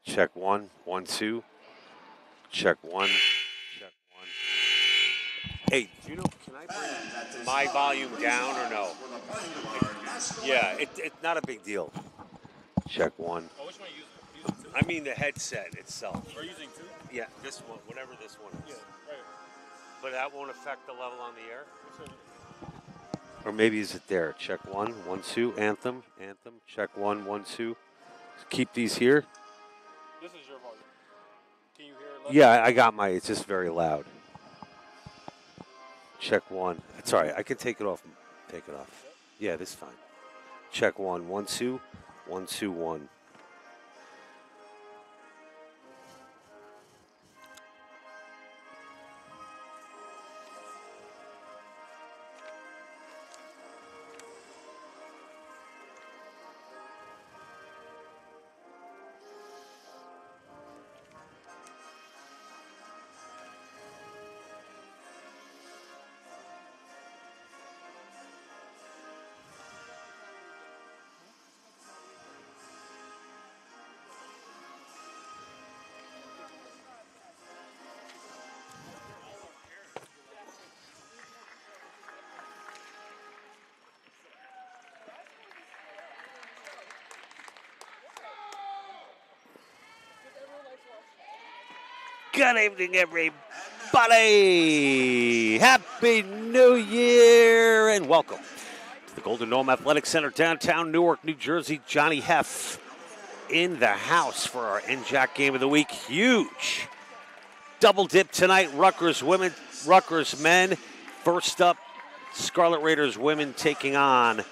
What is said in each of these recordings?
Check 1, 1, 2. Check 1, check 1. Hey, do you know, can I bring my volume down or no? Yeah, it's not a big deal. Check 1. Oh, which one are you using? Two? I mean the headset itself. Are you using 2? Yeah, this one, whatever this one is. Yeah, right. But that won't affect the level on the air? Sure. Or maybe is it there? Check 1, 1, 2. Anthem. Check 1, 1, 2. Keep these here. This is your volume. Can you hear it? Yeah, I got it's just very loud. Check 1. It's all right. I can take it off. Take it off. Yeah, this is fine. Check 1, 1, 2. 1, 2, 1. Good evening, everybody. Happy New Year and welcome to the Golden Dome Athletic Center, downtown Newark, New Jersey. Johnny Heff in the house for our NJAC game of the week. Huge double dip tonight. Rutgers women, Rutgers men. First up, Scarlet Raiders women taking on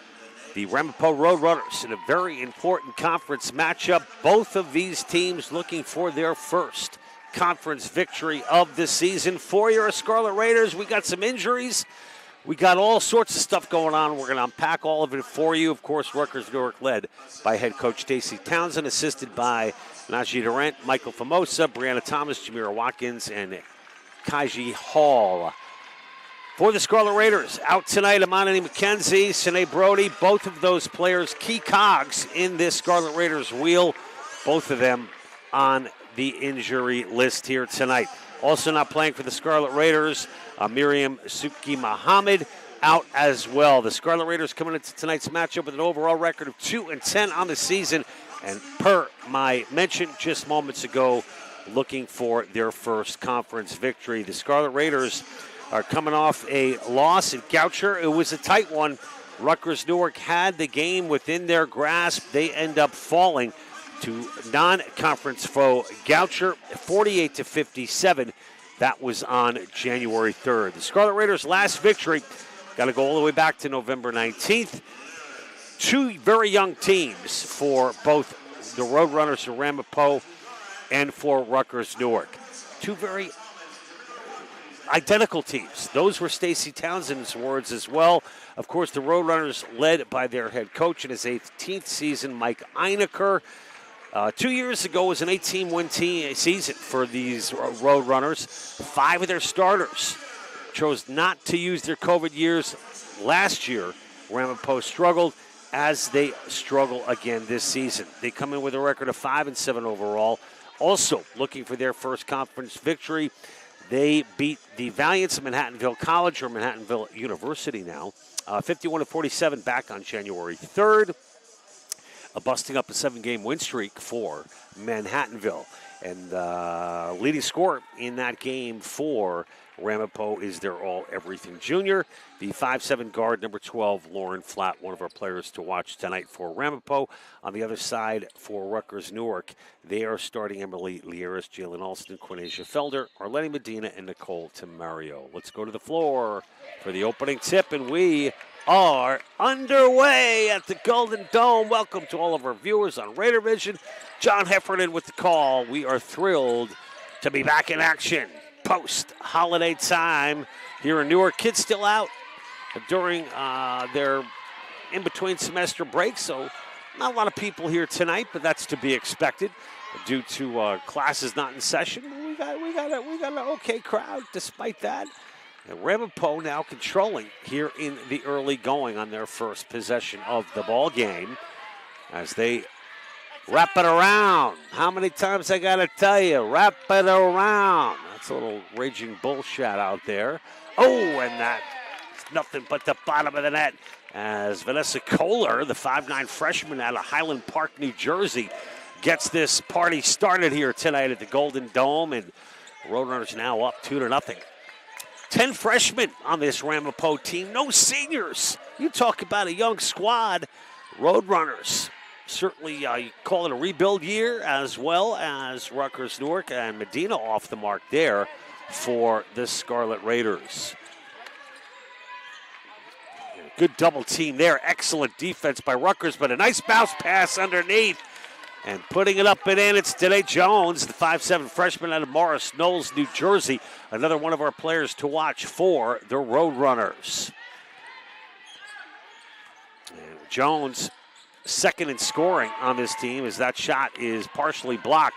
the Ramapo Roadrunners in a very important conference matchup. Both of these teams looking for their first conference victory of the season. For your Scarlet Raiders, we got some injuries. We got all sorts of stuff going on. We're going to unpack all of it for you. Of course, Rutgers Newark led by head coach Stacey Townsend, assisted by Najee Durant, Michael Famosa, Brianna Thomas, Jamira Watkins, and Kaiji Hall. For the Scarlet Raiders, out tonight, Amani McKenzie, Sine Brody, both of those players, key cogs in this Scarlet Raiders wheel, both of them on the injury list here tonight. Also not playing for the Scarlet Raiders, Miriam Suki Muhammad out as well. The Scarlet Raiders coming into tonight's matchup with an overall record of 2-10 on the season, and per my mention just moments ago, looking for their first conference victory. The Scarlet Raiders are coming off a loss at Goucher. It was a tight one. Rutgers Newark had the game within their grasp. They end up falling to non-conference foe Goucher, 48-57. That was on January 3rd. The Scarlet Raiders' last victory, got to go all the way back to November 19th. Two very young teams for both the Roadrunners of Ramapo and for Rutgers Newark. Two very identical teams. Those were Stacey Townsend's words as well. Of course, the Roadrunners led by their head coach in his 18th season, Mike Einecker. 2 years ago was an 18-win season for these Roadrunners. 5 of their starters chose not to use their COVID years last year. Ramapo struggled as they struggle again this season. They come in with a record of 5-7 overall. Also looking for their first conference victory. They beat the Valiants of Manhattanville College, or Manhattanville University now, 51-47 back on January 3rd. Busting up a 7-game win streak for Manhattanville. And leading scorer in that game for Ramapo is their all-everything junior, the 5'7" guard, number 12, Lauren Flatt, one of our players to watch tonight for Ramapo. On the other side for Rutgers Newark, they are starting Emily Lieras, Jalen Alston, Quinasia Felder, Arlene Medina, and Nicole Tamario. Let's go to the floor for the opening tip, and we are underway at the Golden Dome. Welcome to all of our viewers on Raider Vision. John Heffernan with the call. We are thrilled to be back in action post-holiday time here in Newark. Kids still out during their in-between semester break, so not a lot of people here tonight, but that's to be expected due to classes not in session. We got an okay crowd despite that. And Ramapo now controlling here in the early going on their first possession of the ball game as they Wrap it around. How many times I got to tell you? Wrap it around. That's a little Raging Bull shot out there. Oh, and that's nothing but the bottom of the net as Vanessa Kohler, the 5'9 freshman out of Highland Park, New Jersey, gets this party started here tonight at the Golden Dome. And Roadrunners now up 2-0. 10 freshmen on this Ramapo team. No seniors. You talk about a young squad. Roadrunners. Certainly, you call it a rebuild year, as well as Rutgers, Newark, and Medina off the mark there for the Scarlet Raiders. Good double team there. Excellent defense by Rutgers, but a nice bounce pass underneath. And putting it up and in, it's Danae Jones, the 5'7 freshman out of Morris Knolls, New Jersey. Another one of our players to watch for the Roadrunners. And Jones, second in scoring on this team, as that shot is partially blocked,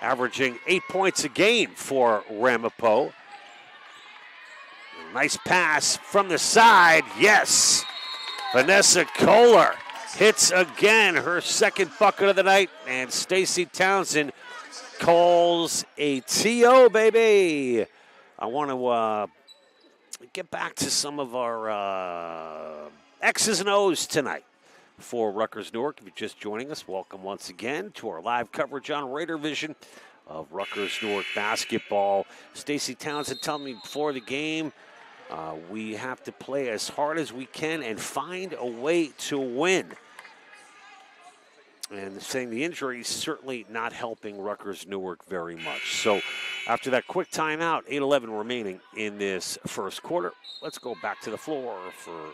averaging 8 points a game for Ramapo. Nice pass from the side, yes. Vanessa Kohler hits again, her second bucket of the night, and Stacy Townsend calls a TO, baby. I want to get back to some of our X's and O's tonight. For Rutgers Newark, if you're just joining us, welcome once again to our live coverage on Raider Vision of Rutgers Newark basketball. Stacy Townsend telling me before the game, we have to play as hard as we can and find a way to win. And saying the injury is certainly not helping Rutgers Newark very much. So after that quick timeout, 8:11 remaining in this first quarter, let's go back to the floor for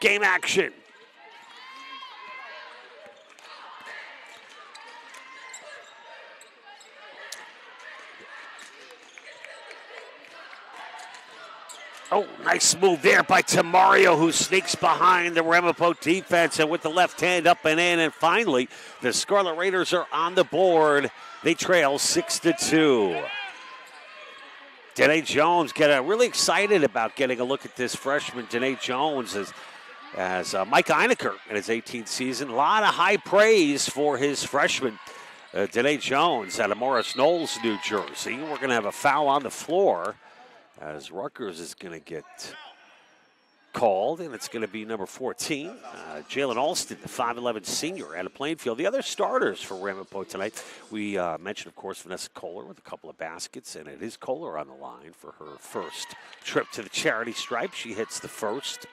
game action. Oh, nice move there by Tamario, who sneaks behind the Ramapo defense and with the left hand up and in. And finally, the Scarlet Raiders are on the board. They trail 6-2. Danae Jones really excited about getting a look at this freshman. Danae Jones as Mike Einiker in his 18th season. A lot of high praise for his freshman, Danae Jones out of Morris Knolls, New Jersey. We're going to have a foul on the floor as Rutgers is going to get called, and it's going to be number 14, Jalen Alston, the 5'11 senior out of Plainfield. The other starters for Ramapo tonight, we mentioned, of course, Vanessa Kohler with a couple of baskets, and it is Kohler on the line for her first trip to the charity stripe. She hits the first.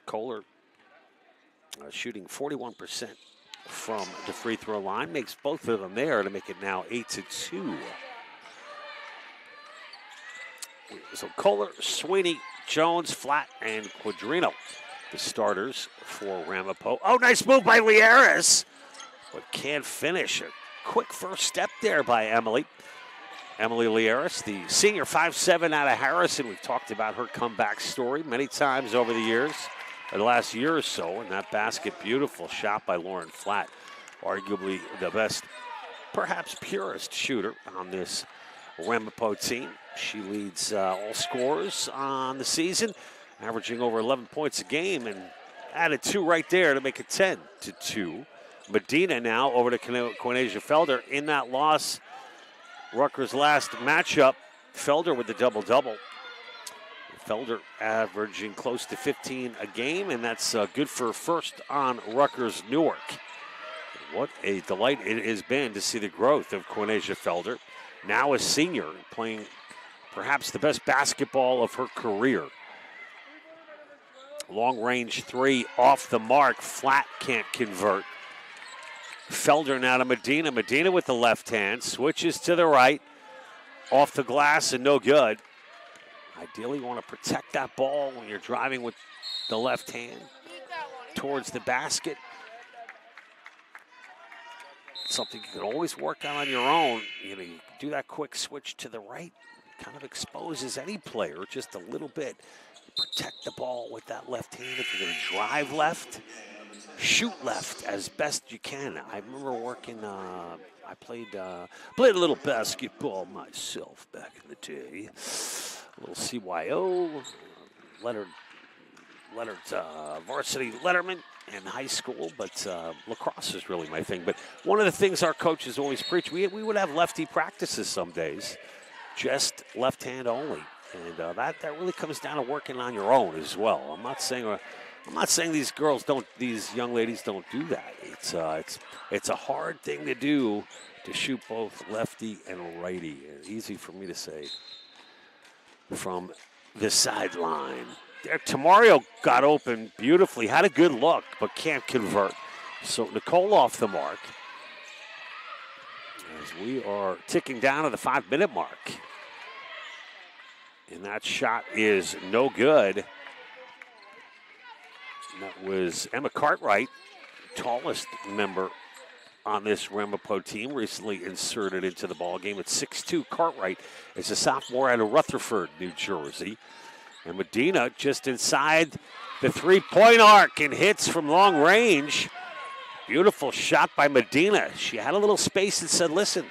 Kohler shooting 41% from the free throw line, makes both of them there to make it now 8-2. So Kohler, Sweeney, Jones, Flatt, and Quadrino, the starters for Ramapo. Oh, nice move by Liaris, but can't finish. A quick first step there by Emily. Emily Liaris, the senior 5'7 out of Harrison. We've talked about her comeback story many times over the years, the last year or so, and that basket, beautiful shot by Lauren Flatt, arguably the best, perhaps purest shooter on this Ramapo team. She leads all scorers on the season, averaging over 11 points a game, and added 2 right there to make it 10-2. Medina now over to Quinasia Felder. In that loss, Rutgers' last matchup, Felder with the double-double. Felder averaging close to 15 a game, and that's good for first on Rutgers Newark. What a delight it has been to see the growth of Quinasia Felder. Now a senior, playing perhaps the best basketball of her career. Long range 3 off the mark. Flatt can't convert. Felder now to Medina. Medina with the left hand. Switches to the right. Off the glass and no good. Ideally, you want to protect that ball when you're driving with the left hand towards the basket. Something you can always work on your own. You do that quick switch to the right. Kind of exposes any player just a little bit. Protect the ball with that left hand. If you're going to drive left, shoot left as best you can. I remember working, I played a little basketball myself back in the day. A little CYO, Leonard varsity Letterman. in high school, but lacrosse is really my thing. But one of the things our coaches always preach, we would have lefty practices some days, just left hand only. And that really comes down to working on your own as well. I'm not saying these young ladies don't do that. It's a hard thing to do to shoot both lefty and righty. Easy for me to say from the sideline. There, Tamario got open beautifully, had a good look, but can't convert. So Nicole off the mark. As we are ticking down to the 5-minute mark. And that shot is no good. That was Emma Cartwright, tallest member on this Ramapo team, recently inserted into the ballgame at 6'2". Cartwright is a sophomore out of Rutherford, New Jersey. And Medina just inside the three-point arc and hits from long range. Beautiful shot by Medina. She had a little space and said, listen,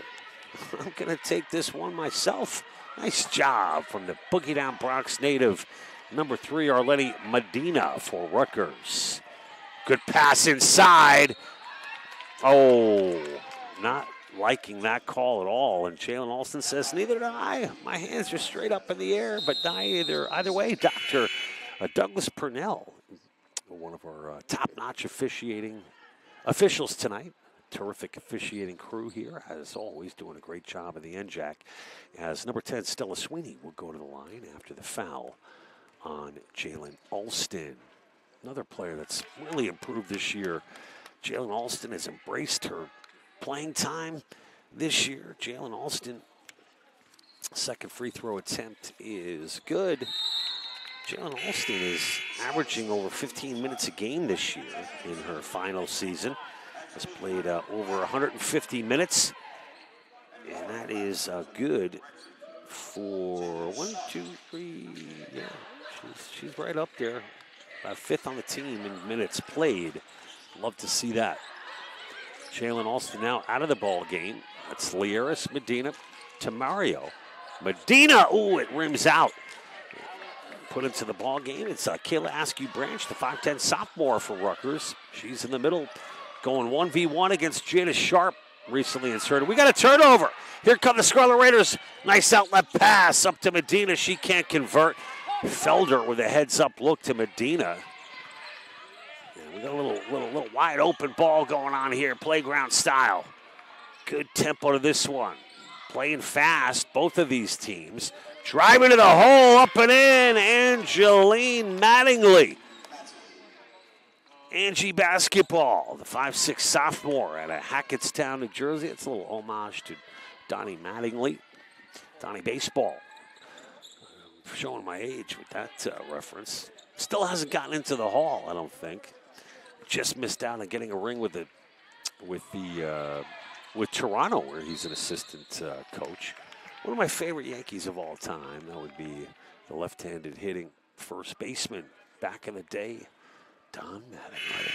I'm going to take this one myself. Nice job from the Boogie Down Bronx native, number 3, Arlene Medina for Rutgers. Good pass inside. Oh, not liking that call at all. And Jalen Alston says, neither do I. My hands are straight up in the air, but either way, Dr. Douglas Purnell, one of our top-notch officials tonight. Terrific officiating crew here, as always, doing a great job of the NJAC. As number 10, Stella Sweeney, will go to the line after the foul on Jalen Alston. Another player that's really improved this year. Jalen Alston has embraced her playing time this year. Jalen Alston, second free throw attempt is good. Jalen Alston is averaging over 15 minutes a game this year in her final season. Has played over 150 minutes, and that is good for 1, 2, 3. Yeah, she's right up there, about 5th on the team in minutes played. Love to see that. Jalen Alston now out of the ball game. That's Lieris Medina to Mario. Medina, ooh, it rims out. Put into the ball game. It's Kayla Askew Branch, the 5'10 sophomore for Rutgers. She's in the middle, going 1v1 against Jada Sharp, recently inserted. We got a turnover. Here come the Scarlet Raiders. Nice outlet pass up to Medina. She can't convert. Felder with a heads-up look to Medina. Yeah, we got a little wide open ball going on here, playground style. Good tempo to this one. Playing fast, both of these teams. Driving to the hole, up and in, Angeline Mattingly. Angie basketball, the 5'6 sophomore out of Hackettstown, New Jersey. It's a little homage to Donnie Mattingly. Donnie baseball. Showing my age with that reference. Still hasn't gotten into the hall, I don't think. Just missed out on getting a ring with Toronto, where he's an assistant coach. One of my favorite Yankees of all time, that would be the left-handed hitting first baseman back in the day, Don Mattingly.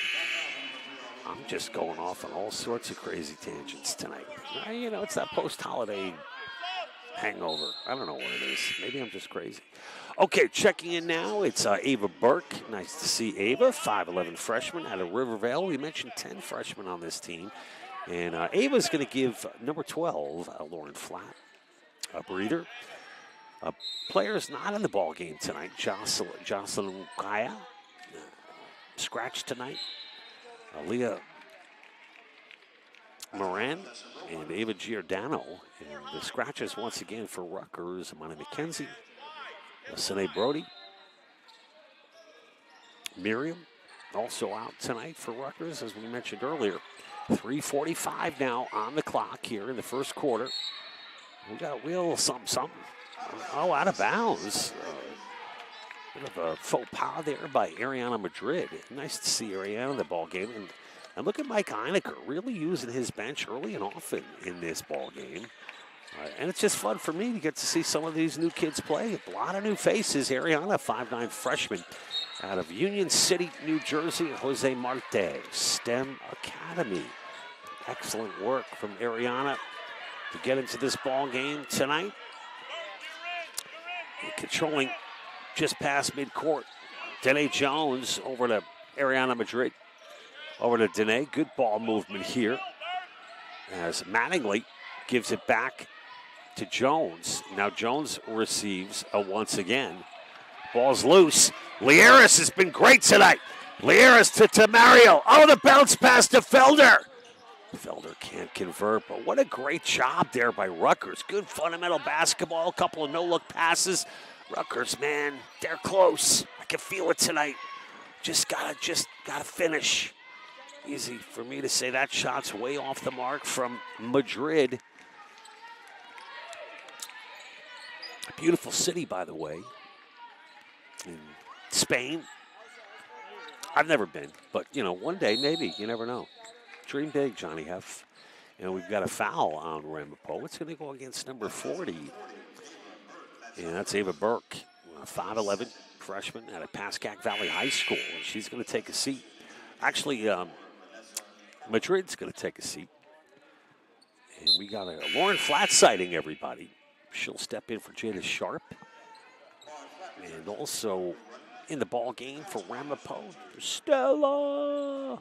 I'm just going off on all sorts of crazy tangents tonight. You know, it's that post-holiday hangover. I don't know what it is. Maybe I'm just crazy. Okay, checking in now. It's Ava Burke. Nice to see Ava, 5'11 freshman out of Rivervale. We mentioned 10 freshmen on this team. And Ava's going to give number 12, Lauren Flatt, a breather. Players not in the ball game tonight. Jocelyn Kaya, scratch tonight. Leah Moran and Ava Giordano. And the scratches once again for Rutgers. Amani McKenzie, Sine Brody, Miriam, also out tonight for Rutgers, as we mentioned earlier. 3:45 now on the clock here in the first quarter. We got a little something. Oh, out of bounds. Bit of a faux pas there by Ariana Madrid. Nice to see Ariana in the ball game. And look at Mike Einecker really using his bench early and often in this ball game. And it's just fun for me to get to see some of these new kids play. A lot of new faces. Ariana, 5'9 freshman out of Union City, New Jersey. Jose Marte, STEM Academy. Excellent work from Ariana to get into this ball game tonight. And controlling just past midcourt. Dene Jones over to Ariana Madrid. Over to Dene. Good ball movement here as Mattingly gives it back to Jones. Now Jones receives once again. Ball's loose. Lieras has been great tonight. Lieras to Tamario. Oh, the bounce pass to Felder. Felder can't convert, but what a great job there by Rutgers. Good fundamental basketball, a couple of no-look passes. Rutgers, man, they're close. I can feel it tonight. Just gotta finish. Easy for me to say that shot's way off the mark from Madrid. A beautiful city, by the way. In Spain. I've never been, but, one day maybe. You never know. Dream big, Johnny Heff. And we've got a foul on Ramapo. It's going to go against number 40. And that's Ava Burke, 5'11", freshman at a Pascack Valley High School. And she's going to take a seat. Actually, Madrid's going to take a seat. And we got a Lauren Flat sighting, everybody. She'll step in for Jada Sharp. And also in the ball game for Ramapo, Stella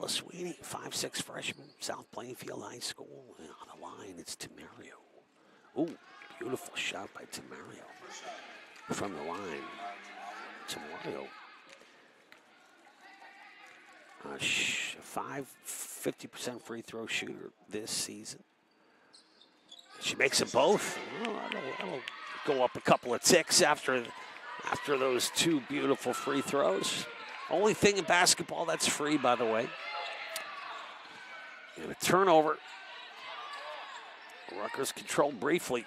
Sweeney, 5'6" freshman, South Plainfield High School. And on the line, it's Tamario. Ooh, beautiful shot by Tamario. From the line, Tamario. 50% free throw shooter this season. She makes them both. Well, that'll go up a couple of ticks after those two beautiful free throws. Only thing in basketball that's free, by the way. And a turnover. Rutgers controlled briefly.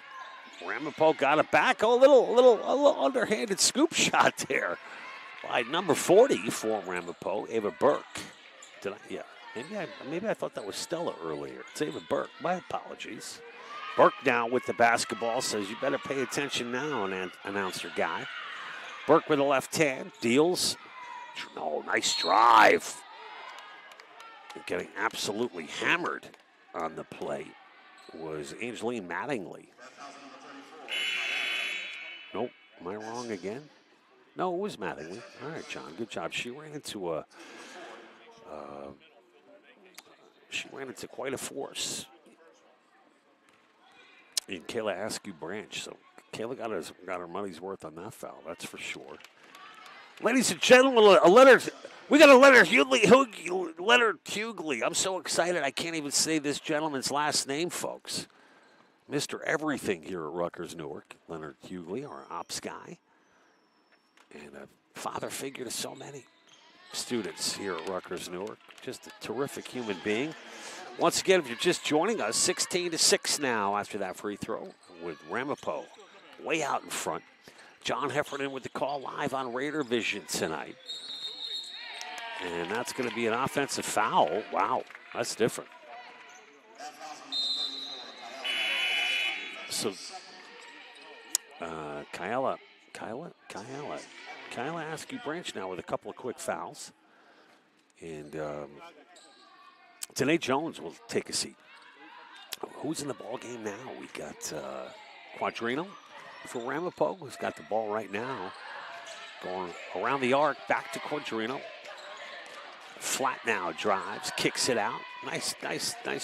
Ramapo got it back. Oh, a little underhanded scoop shot there by number 40 for Ramapo, Ava Burke. Yeah. Maybe I thought that was Stella earlier. It's Ava Burke. My apologies. Burke now with the basketball says, you better pay attention now, announcer guy. Burke with the left hand, deals. Oh, nice drive. And getting absolutely hammered on the play was Angeline Mattingly. Nope, am I wrong again? No, it was Mattingly. All right, John, good job. She ran into quite a force in Kayla Askew Branch. So Kayla got her money's worth on that foul, that's for sure. Ladies and gentlemen, we got a Leonard Hughley. I'm so excited I can't even say this gentleman's last name, folks. Mr. Everything here at Rutgers Newark, Leonard Hughley, our ops guy, and a father figure to so many students here at Rutgers Newark. Just a terrific human being. Once again, if you're just joining us, 16-6 now after that free throw with Ramapo way out in front. John Heffernan with the call live on Raider Vision tonight. And that's going to be an offensive foul. Wow, that's different. So, Kyla Askew Branch now with a couple of quick fouls. And Danae Jones will take a seat. Who's in the ball game now? We got Quadrino for Ramapo, who's got the ball right now. Going around the arc, back to Quadrino. Flat now drives, kicks it out. Nice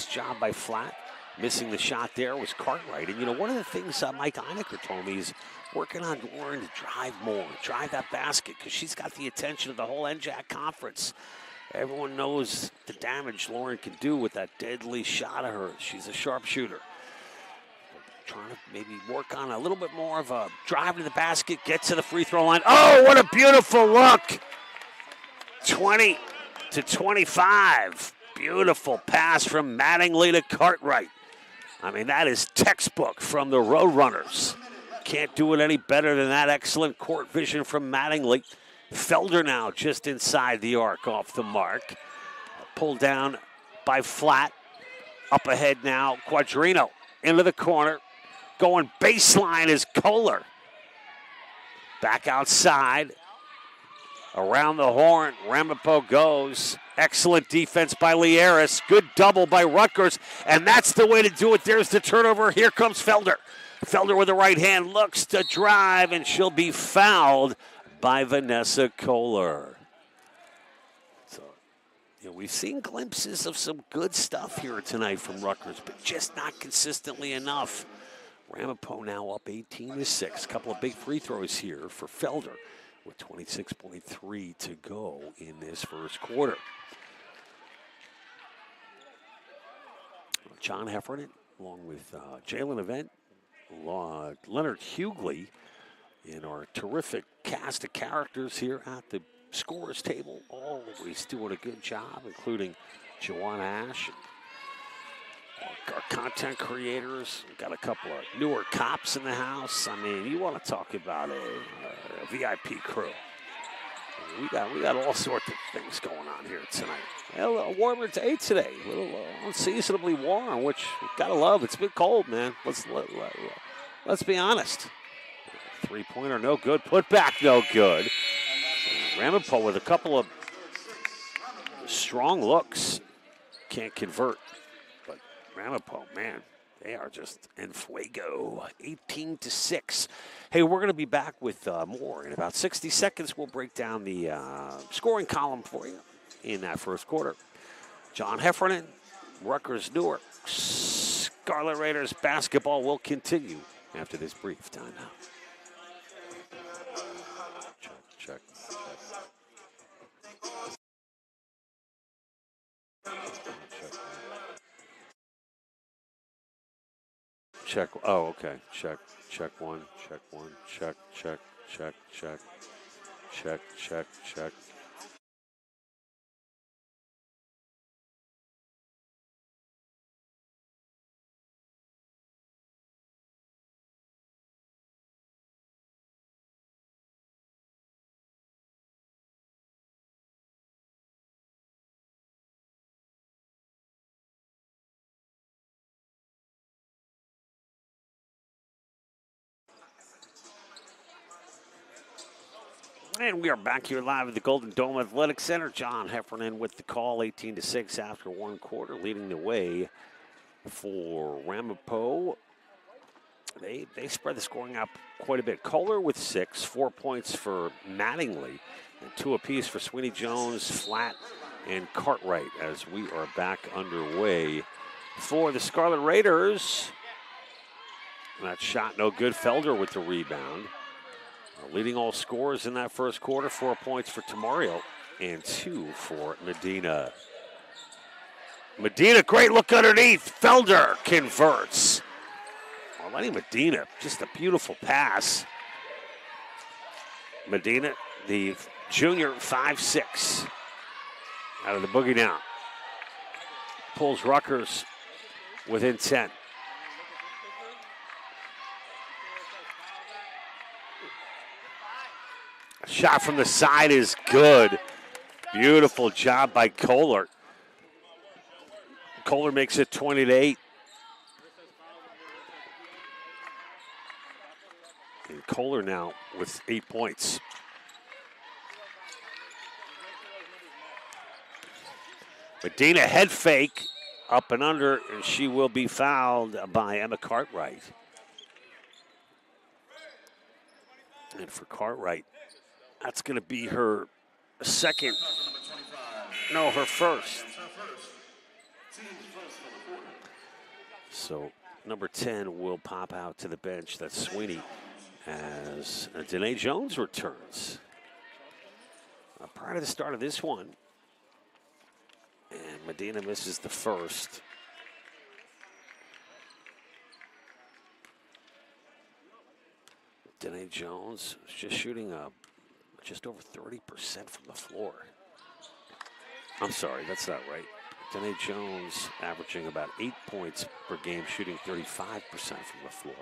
job by Flat. Missing the shot there was Cartwright. And, one of the things Mike Einiger told me is working on Lauren to drive more, drive that basket, because she's got the attention of the whole NJAC conference. Everyone knows the damage Lauren can do with that deadly shot of hers. She's a sharpshooter. Trying to maybe work on a little bit more of a drive to the basket, get to the free throw line. Oh, what a beautiful look. 20-25. Beautiful pass from Mattingly to Cartwright. I mean, that is textbook from the Roadrunners. Can't do it any better than that. Excellent court vision from Mattingly. Felder now just inside the arc off the mark. Pulled down by Flat. Up ahead now, Quadrino into the corner. Going baseline is Kohler. Back outside. Around the horn, Ramapo goes. Excellent defense by Lieras. Good double by Rutgers. And that's the way to do it. There's the turnover. Here comes Felder. Felder with the right hand looks to drive, and she'll be fouled by Vanessa Kohler. So, We've seen glimpses of some good stuff here tonight from Rutgers, but just not consistently enough. Ramapo now up 18-6. A couple of big free throws here for Felder with 26.3 to go in this first quarter. John Heffernan, along with Jalen Event, Leonard Hughley, in our terrific cast of characters here at the scorers table, always doing a good job, including Joanna Ash. Our content creators, we've got a couple of newer cops in the house. I mean, you want to talk about a VIP crew. We got all sorts of things going on here tonight. A little warmer day today, a little unseasonably warm, which we gotta love. It's been cold, man. Let's be honest. Three-pointer, no good. Put back, no good. Ramapo with a couple of strong looks, can't convert. But Ramapo, man, they are just en fuego. 18-6. Hey, we're going to be back with more in about 60 seconds. We'll break down the scoring column for you in that first quarter. John Heffernan, Rutgers Newark, Scarlet Raiders basketball will continue after this brief timeout. Check. Check. Oh, okay. Check one. Check. And we are back here live at the Golden Dome Athletic Center. John Heffernan with the call, 18-6 after one quarter, leading the way for Ramapo. They spread the scoring out quite a bit. Kohler with 6, 4 points for Mattingly, and 2 apiece for Sweeney Jones, Flat, and Cartwright as we are back underway for the Scarlet Raiders. That shot no good. Felder with the rebound. Leading all scorers in that first quarter, 4 points for Tamario and 2 for Medina. Medina, great look underneath. Felder converts. Lenny Medina, just a beautiful pass. Medina, the junior, 5'6", out of the boogie down. Pulls Rutgers within 10. Shot from the side is good. Beautiful job by Kohler. Kohler makes it 20-8. And Kohler now with 8 points. Medina head fake, up and under, and she will be fouled by Emma Cartwright. And for Cartwright, that's going to be her second, no, her first. So number 10 will pop out to the bench. That's Sweeney as Danae Jones returns. Prior to the start of this one, and Medina misses the first. Danae Jones is just shooting just over 30% from the floor. I'm sorry, that's not right. Danae Jones averaging about 8 points per game, shooting 35% from the floor.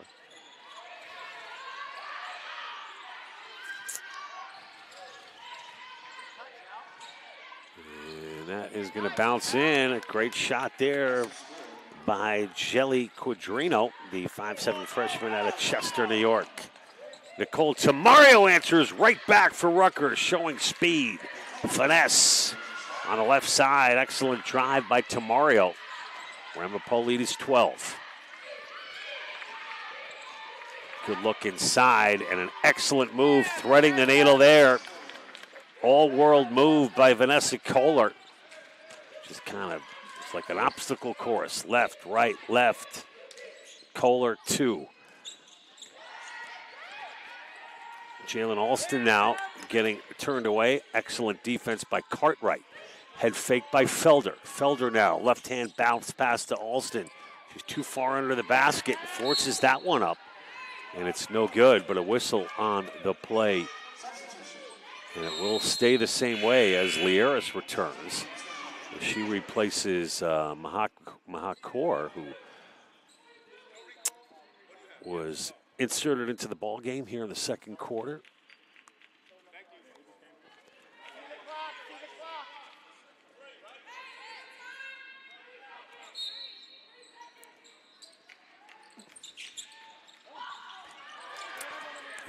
And that is going to bounce in. A great shot there by Jelly Quadrino, the 5'7" freshman out of Chester, New York. Nicole Tamario answers right back for Rutgers, showing speed, finesse on the left side. Excellent drive by Tamario. Ramapo lead is 12. Good look inside and an excellent move, threading the needle there. All-world move by Vanessa Kohler. Just kind of, it's like an obstacle course. Left, right, left. Kohler, 2. Jalen Alston now getting turned away. Excellent defense by Cartwright. Head fake by Felder. Felder now, left-hand bounce pass to Alston. She's too far under the basket and forces that one up. And it's no good, but a whistle on the play. And it will stay the same way as Lieris returns. She replaces Mahakor, who was inserted into the ball game here in the second quarter.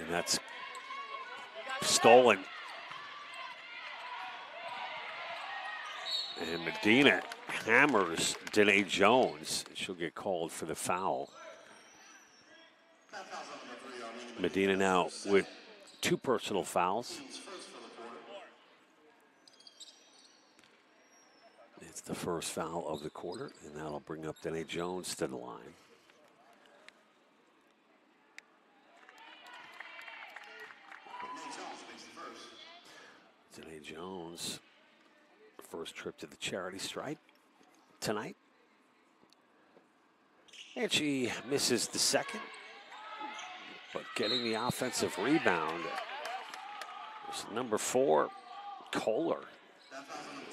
And that's stolen. And Medina hammers Danae Jones. She'll get called for the foul. Medina now with 2 personal fouls. It's the first foul of the quarter, and that'll bring up Danae Jones to the line. Danae Jones, first trip to the charity stripe tonight. And she misses the second, but getting the offensive rebound was number 4, Kohler.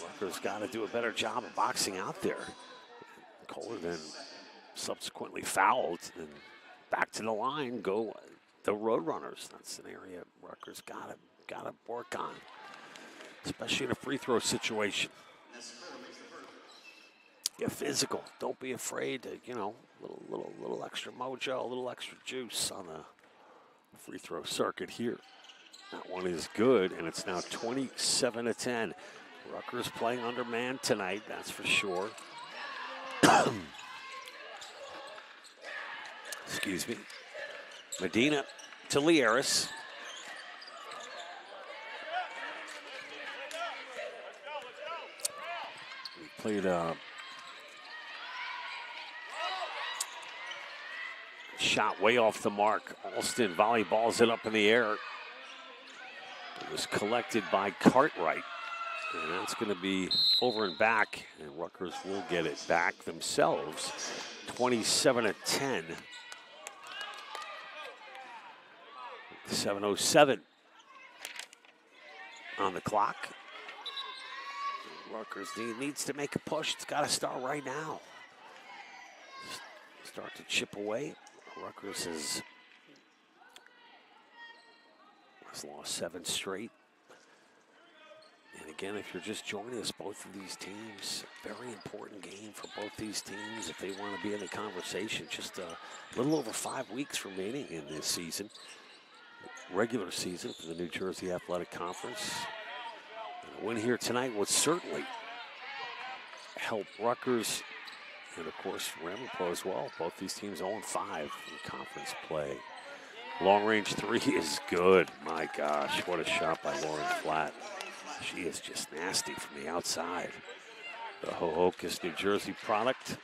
Rutgers got to do a better job of boxing out there. Kohler then subsequently fouled, and back to the line go the Roadrunners. That's an area Rutgers got to work on, especially in a free throw situation. Get physical. Don't be afraid to, little extra mojo, a little extra juice on the free throw circuit here. That one is good, and it's now 27-10. Rutgers playing under man tonight, that's for sure. Excuse me. Medina to Lieris. We played shot way off the mark. Alston volleyballs it up in the air. It was collected by Cartwright. And that's going to be over and back. And Rutgers will get it back themselves. 27-10. 7:07 on the clock. Rutgers needs to make a push. It's got to start right now. Start to chip away. Rutgers has lost 7 straight. And again, if you're just joining us, both of these teams, very important game for both these teams if they want to be in the conversation. Just a little over 5 weeks remaining in this season, regular season for the New Jersey Athletic Conference. And a win here tonight would certainly help Rutgers and, of course, Ramapo as well. Both these teams 0-5 in conference play. Long-range 3 is good. My gosh, what a shot by Lauren Flatt. She is just nasty from the outside. The Hohokus, New Jersey product.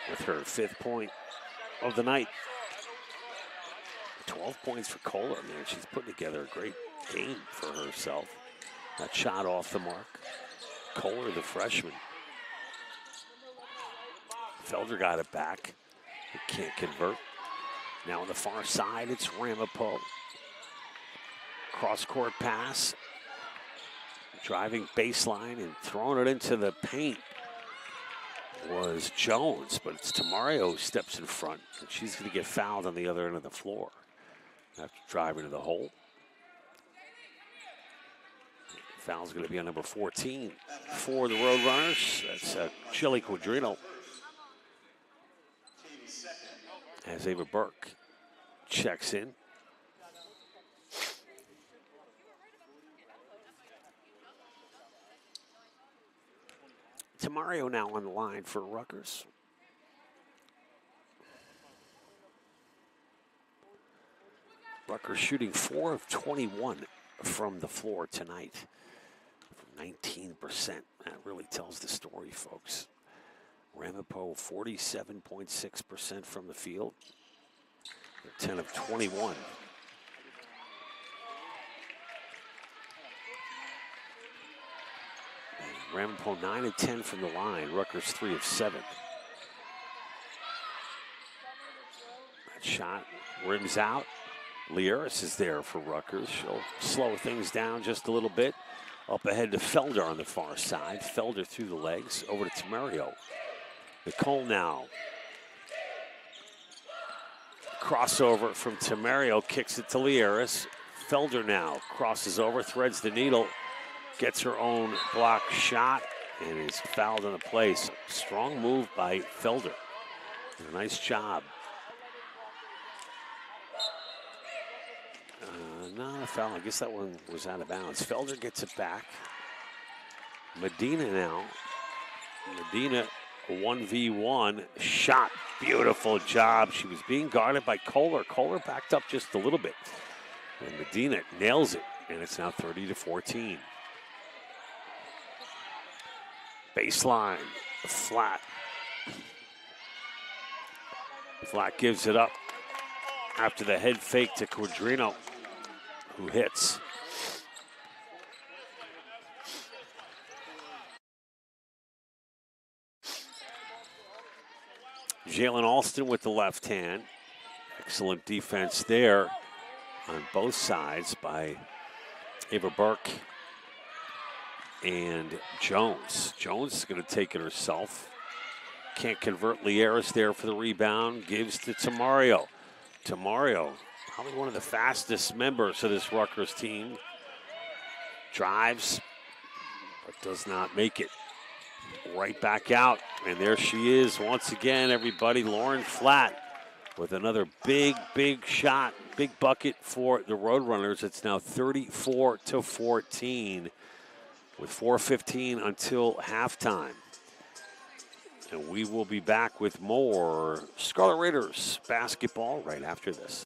With her 5th point of the night. 12 points for Kohler, man. She's putting together a great game for herself. That shot off the mark. Kohler, the freshman. Felder got it back. He can't convert. Now on the far side, it's Ramapo. Cross-court pass. Driving baseline and throwing it into the paint was Jones, but it's Tamario who steps in front, and she's going to get fouled on the other end of the floor after driving to the hole. Foul's going to be on number 14 for the Roadrunners. That's Chili Quadrino. As Ava Burke checks in. Tamario now on the line for Rutgers. Rutgers shooting 4 of 21 from the floor tonight. 19%. That really tells the story, folks. Ramapo, 47.6% from the field. They're 10 of 21. And Ramapo 9 of 10 from the line. Rutgers 3 of 7. That shot rims out. Lieris is there for Rutgers. She'll slow things down just a little bit. Up ahead to Felder on the far side. Felder through the legs. Over to Tamario. Nicole now. Crossover from Tamario. Kicks it to Lieris. Felder now crosses over. Threads the needle. Gets her own block shot. And is fouled on the place. Strong move by Felder. A nice job. Not a foul. I guess that one was out of bounds. Felder gets it back. Medina now. Medina, 1v1 shot. Beautiful job. She was being guarded by Kohler. Kohler backed up just a little bit. And Medina nails it. And it's now 30-14. Baseline. Flat. Flat gives it up after the head fake to Quadrino, who hits. Jalen Alston with the left hand. Excellent defense there on both sides by Ava Burke and Jones. Jones is going to take it herself. Can't convert. Lieris there for the rebound. Gives to Tamario. Tamario, probably one of the fastest members of this Rutgers team. Drives, but does not make it. Right back out, and there she is once again, everybody. Lauren Flatt with another big shot, big bucket for the Roadrunners. It's now 34-14 with 4:15 until halftime. And we will be back with more Scarlet Raiders basketball right after this.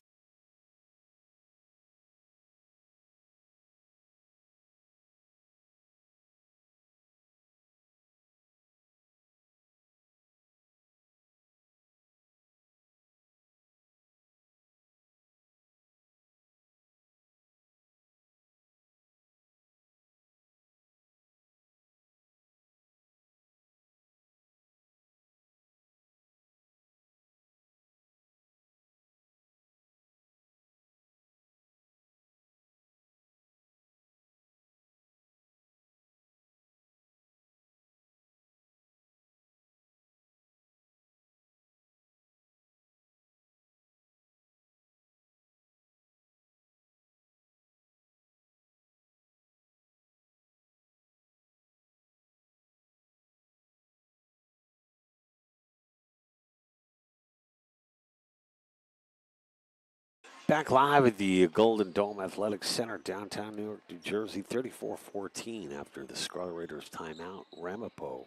Back live at the Golden Dome Athletic Center, downtown Newark, New Jersey, 34-14 after the Scarlet Raiders timeout. Ramapo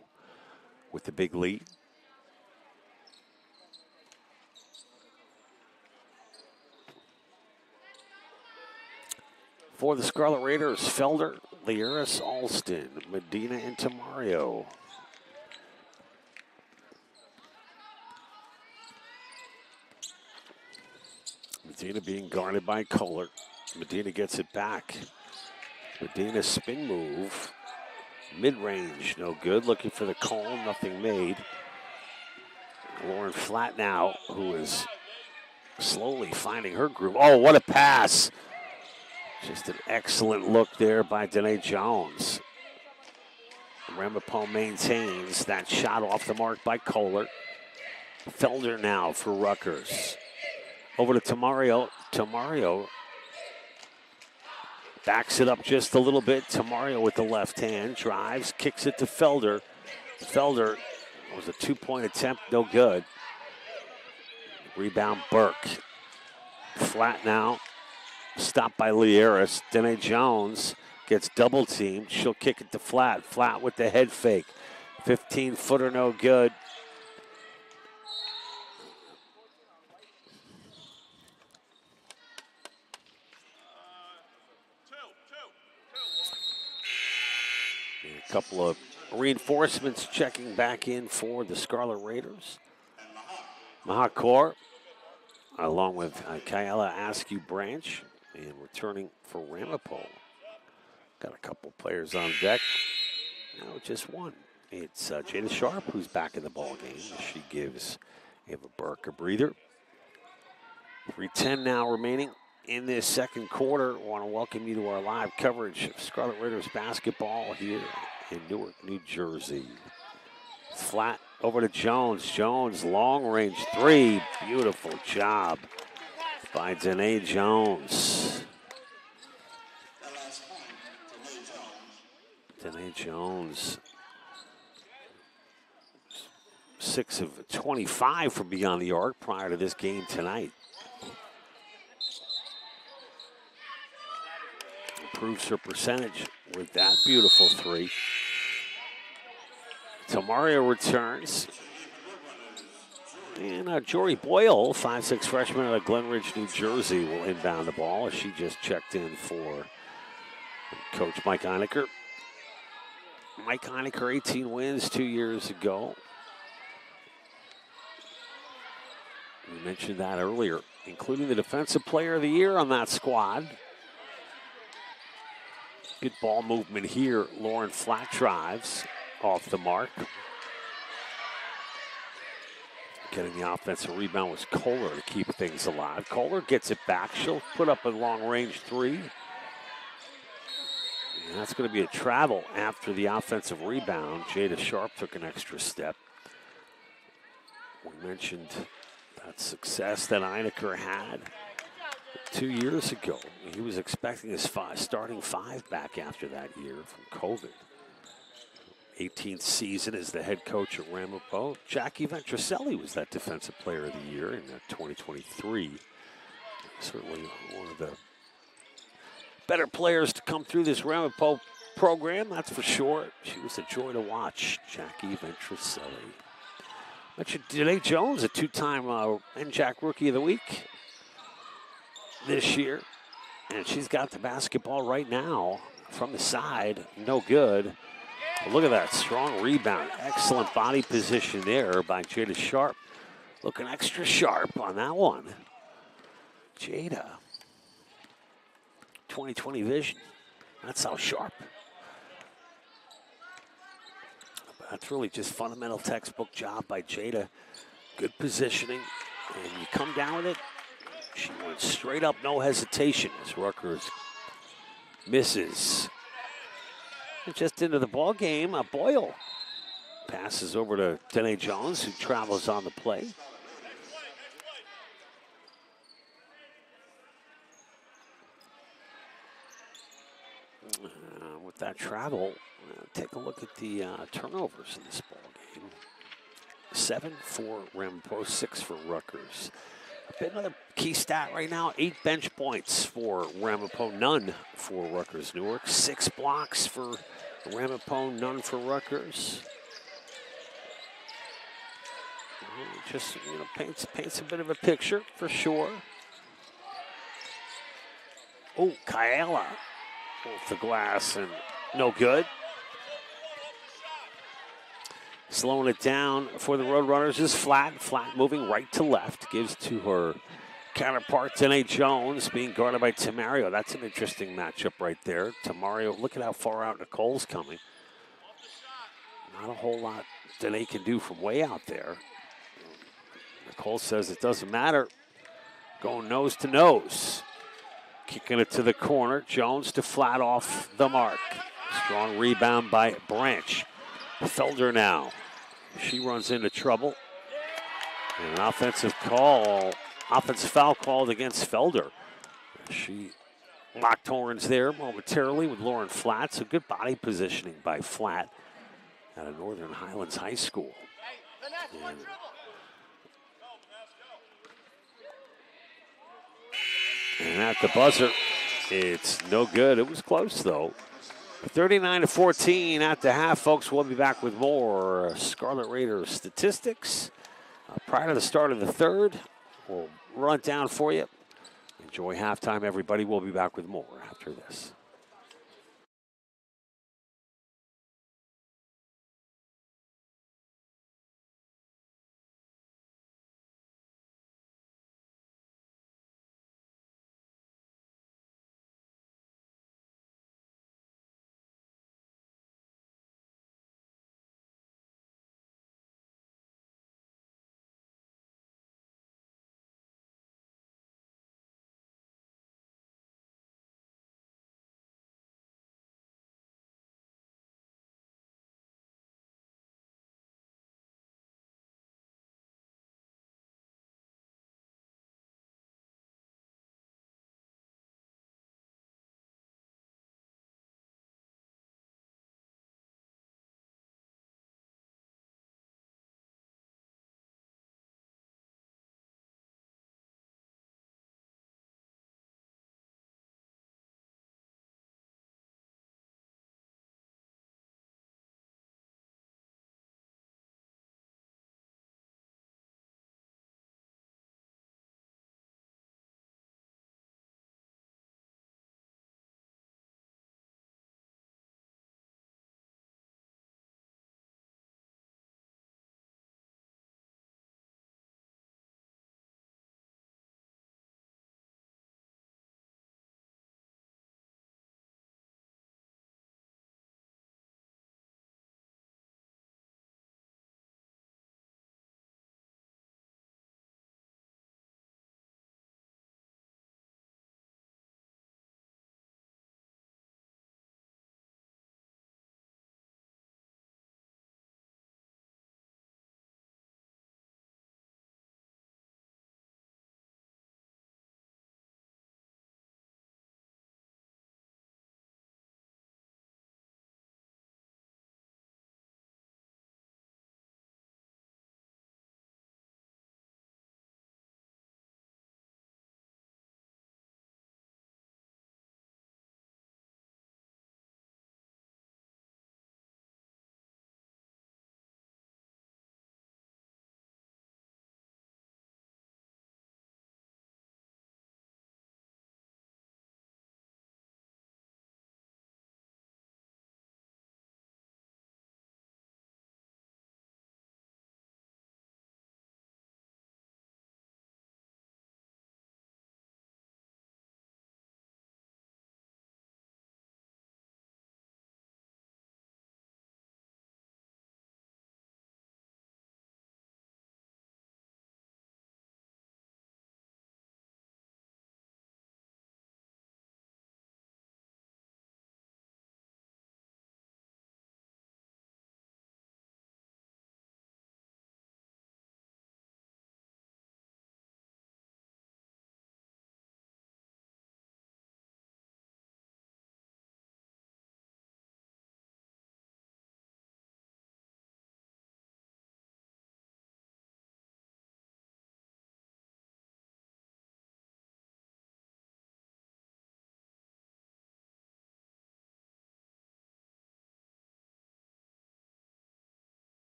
with the big lead. For the Scarlet Raiders, Felder, Lieris, Alston, Medina, and Tamario. Medina being guarded by Kohler. Medina gets it back. Medina spin move. Mid-range, no good. Looking for the call, nothing made. Lauren Flatt now, who is slowly finding her groove. Oh, what a pass. Just an excellent look there by Danae Jones. Ramapo maintains that shot off the mark by Kohler. Felder now for Rutgers. Over to Tamario. Tamario backs it up just a little bit. Tamario with the left hand. Drives, kicks it to Felder. Felder was a two-point attempt, no good. Rebound Burke. Flat now. Stopped by Lieris. Danae Jones gets double teamed. She'll kick it to Flat. Flat with the head fake. 15-footer, no good. couple of reinforcements checking back in for the Scarlet Raiders. Mahakor, along with Kyla Askew Branch, and returning for Ramapo. Got a couple players on deck. No, just one. It's Jada Sharp who's back in the ball game. She gives Ava Burke a breather. 3:10 now remaining in this second quarter. I want to welcome you to our live coverage of Scarlet Raiders basketball here in Newark, New Jersey. Flat over to Jones. Jones, long range three. Beautiful job by Danae Jones. Danae Jones, 6 of 25 from beyond the arc prior to this game tonight. Improves her percentage with that beautiful three. Tamario returns. And Jory Boyle, 5'6" freshman out of Glen Ridge, New Jersey, will inbound the ball as she just checked in for Coach Mike Heinecker. Mike Heinecker, 18 wins 2 years ago. We mentioned that earlier, including the Defensive Player of the Year on that squad. Good ball movement here. Lauren Flat drives off the mark. Getting the offensive rebound was Kohler to keep things alive. Kohler gets it back. She'll put up a long-range three. And that's going to be a travel after the offensive rebound. Jada Sharp took an extra step. We mentioned that success that Heinecker had 2 years ago. He was expecting his starting five back after that year from COVID. 18th season as the head coach at Ramapo. Jackie Ventricelli was that Defensive Player of the Year in 2023. Certainly one of the better players to come through this Ramapo program, that's for sure. She was a joy to watch, Jackie Ventricelli. Mentioned Danae Jones, a two-time NJAC Rookie of the Week this year. And she's got the basketball right now from the side, no good. But look at that, strong rebound. Excellent body position there by Jada Sharp. Looking extra sharp on that one. Jada. 20/20 vision. That's how sharp. But that's really just fundamental textbook job by Jada. Good positioning. And you come down with it. She went straight up, no hesitation as Rutgers misses. And just into the ball game, Boyle passes over to Danae Jones, who travels on the play. With that travel, take a look at the turnovers in this ball game. 7 for Ramapo, 6 for Rutgers. Another key stat right now, 8 bench points for Ramapo, none for Rutgers Newark. 6 blocks for Ramapo, none for Rutgers. Just, paints a bit of a picture for sure. Oh, Kyla off the glass and no good. Slowing it down for the Roadrunners is Flat. Flat moving right to left. Gives to her counterpart, Danae Jones, being guarded by Tamario. That's an interesting matchup right there. Tamario, look at how far out Nicole's coming. Not a whole lot Danae can do from way out there. Nicole says it doesn't matter. Going nose to nose. Kicking it to the corner. Jones to Flat off the mark. Strong rebound by Branch. Felder now. She runs into trouble. And an offensive foul called against Felder. She locked horns there momentarily with Lauren Flat. So good body positioning by Flat out of Northern Highlands High School. And at the buzzer, it's no good. It was close though. 39-14 at the half, folks. We'll be back with more Scarlet Raiders statistics. Prior to the start of the third, we'll run it down for you. Enjoy halftime, everybody. We'll be back with more after this.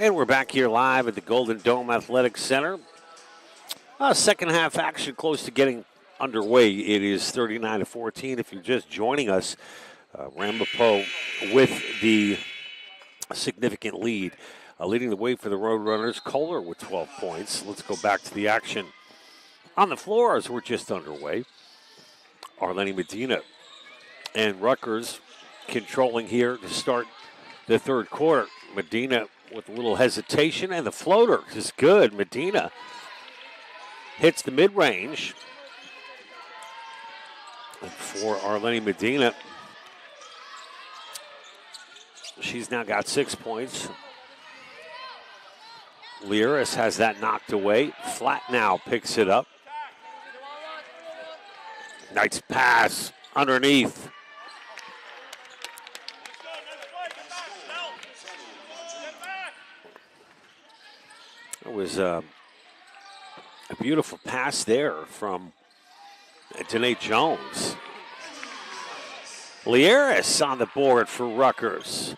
And we're back here live at the Golden Dome Athletic Center. Second half action close to getting underway. It is 39-14. If you're just joining us, Ramapo with the significant lead. Leading the way for the Roadrunners, Kohler with 12 points. Let's go back to the action on the floor as we're just underway. Arlene Medina and Rutgers controlling here to start the third quarter. Medina with a little hesitation, and the floater is good. Medina hits the mid-range. And for Arlene Medina, she's now got 6 points. Lieris has that knocked away. Flat now picks it up. Nice pass underneath. It was a beautiful pass there from Danae Jones. Lieris on the board for Rutgers.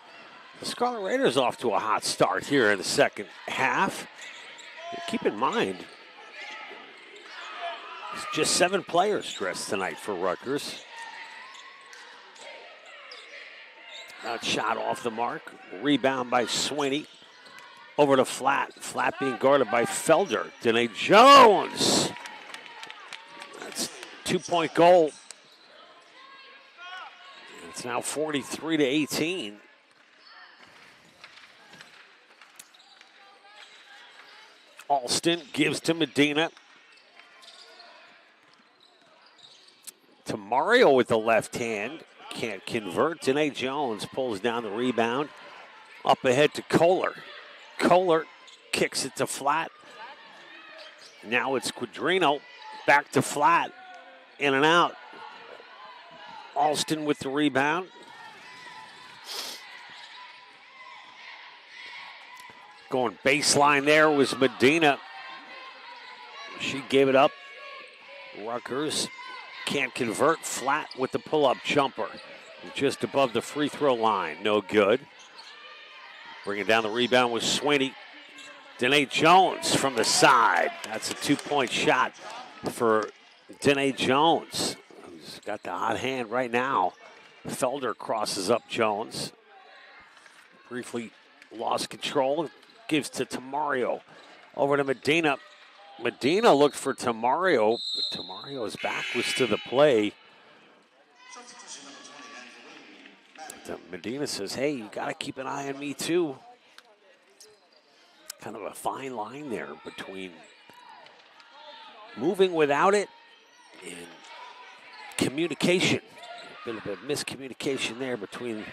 The Scarlet Raiders off to a hot start here in the second half. Keep in mind, it's just 7 players dressed tonight for Rutgers. That shot off the mark. Rebound by Sweeney. Over to Flat. Flat being guarded by Felder. Danae Jones. That's a 2-point goal. It's now 43-18. Alston gives to Medina. To Mario with the left hand. Can't convert. Danae Jones pulls down the rebound. Up ahead to Kohler. Kohler kicks it to Flat. Now it's Quadrino. Back to Flat. In and out. Alston with the rebound. Going baseline there was Medina. She gave it up. Rutgers can't convert. Flat with the pull-up jumper. Just above the free throw line. No good. Bringing down the rebound was Sweeney. Danae Jones from the side. That's a 2-point shot for Danae Jones, who's got the hot hand right now. Felder crosses up Jones. Briefly lost control. Gives to Tamario. Over to Medina. Medina looked for Tamario, but Tamario's back was to the play. Medina says, hey, you got to keep an eye on me too. Kind of a fine line there between moving without it and communication. A bit of a miscommunication there between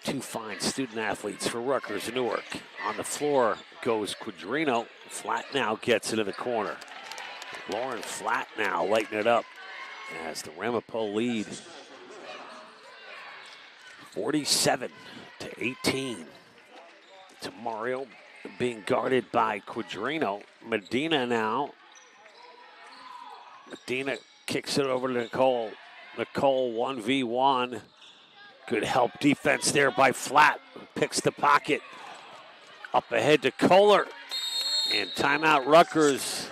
two fine student athletes for Rutgers Newark. On the floor goes Quadrino. Flat now gets it in the corner. Lauren Flat now lighting it up as the Ramapo lead. 47-18. Tamario being guarded by Quadrino. Medina now. Medina kicks it over to Nicole. Nicole 1v1. Good help defense there by Flat. Picks the pocket. Up ahead to Kohler. And timeout Rutgers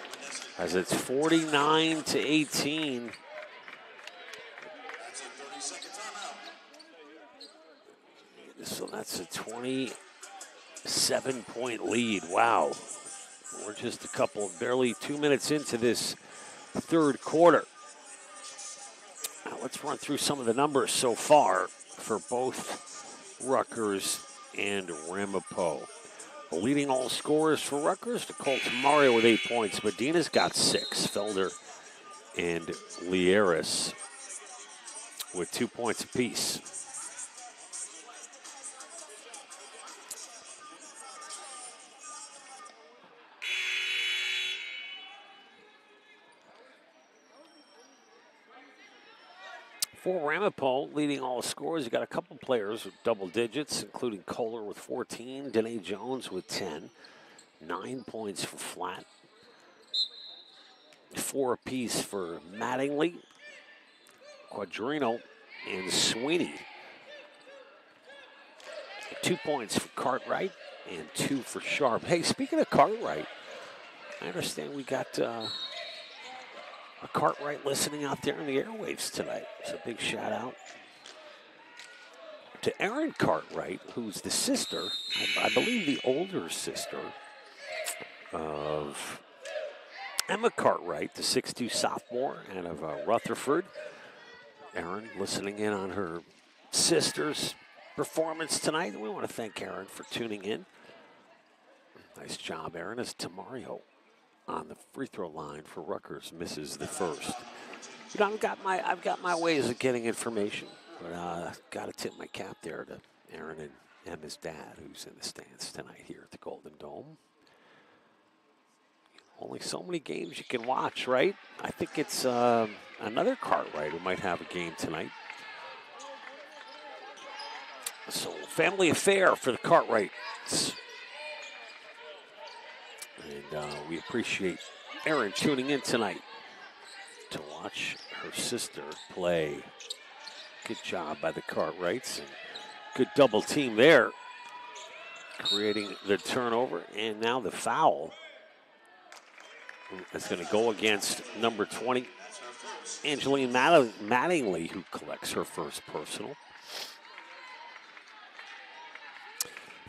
as it's 49-18. So that's a 27-point lead. Wow. We're just barely 2 minutes into this third quarter. Now let's run through some of the numbers so far for both Rutgers and Ramapo. Leading all scorers for Rutgers, Nicole Tamario with 8 points. Medina's got 6. Felder and Lieris with 2 points apiece. For Ramapo, leading all scorers, you got a couple players with double digits, including Kohler with 14, Danae Jones with 10, 9 points for Flat, 4 apiece for Mattingly, Quadrino, and Sweeney. 2 points for Cartwright and 2 for Sharp. Hey, speaking of Cartwright, I understand we got a Cartwright listening out there in the airwaves tonight. So big shout out to Erin Cartwright, who's the sister, I believe the older sister of Emma Cartwright, the 6'2 sophomore out of Rutherford. Erin listening in on her sister's performance tonight. We want to thank Erin for tuning in. Nice job, Erin, as Tamario on the free throw line for Rutgers misses the first. You know, I've got my ways of getting information, but got to tip my cap there to Erin and Emma's dad, who's in the stands tonight here at the Golden Dome. Only so many games you can watch, right? I think it's another Cartwright who might have a game tonight. So, family affair for the Cartwrights. And we appreciate Erin tuning in tonight to watch her sister play. Good job by the Cartwrights. And good double team there, creating the turnover. And now the foul. That's going to go against number 20, Angeline Mattingly, who collects her first personal.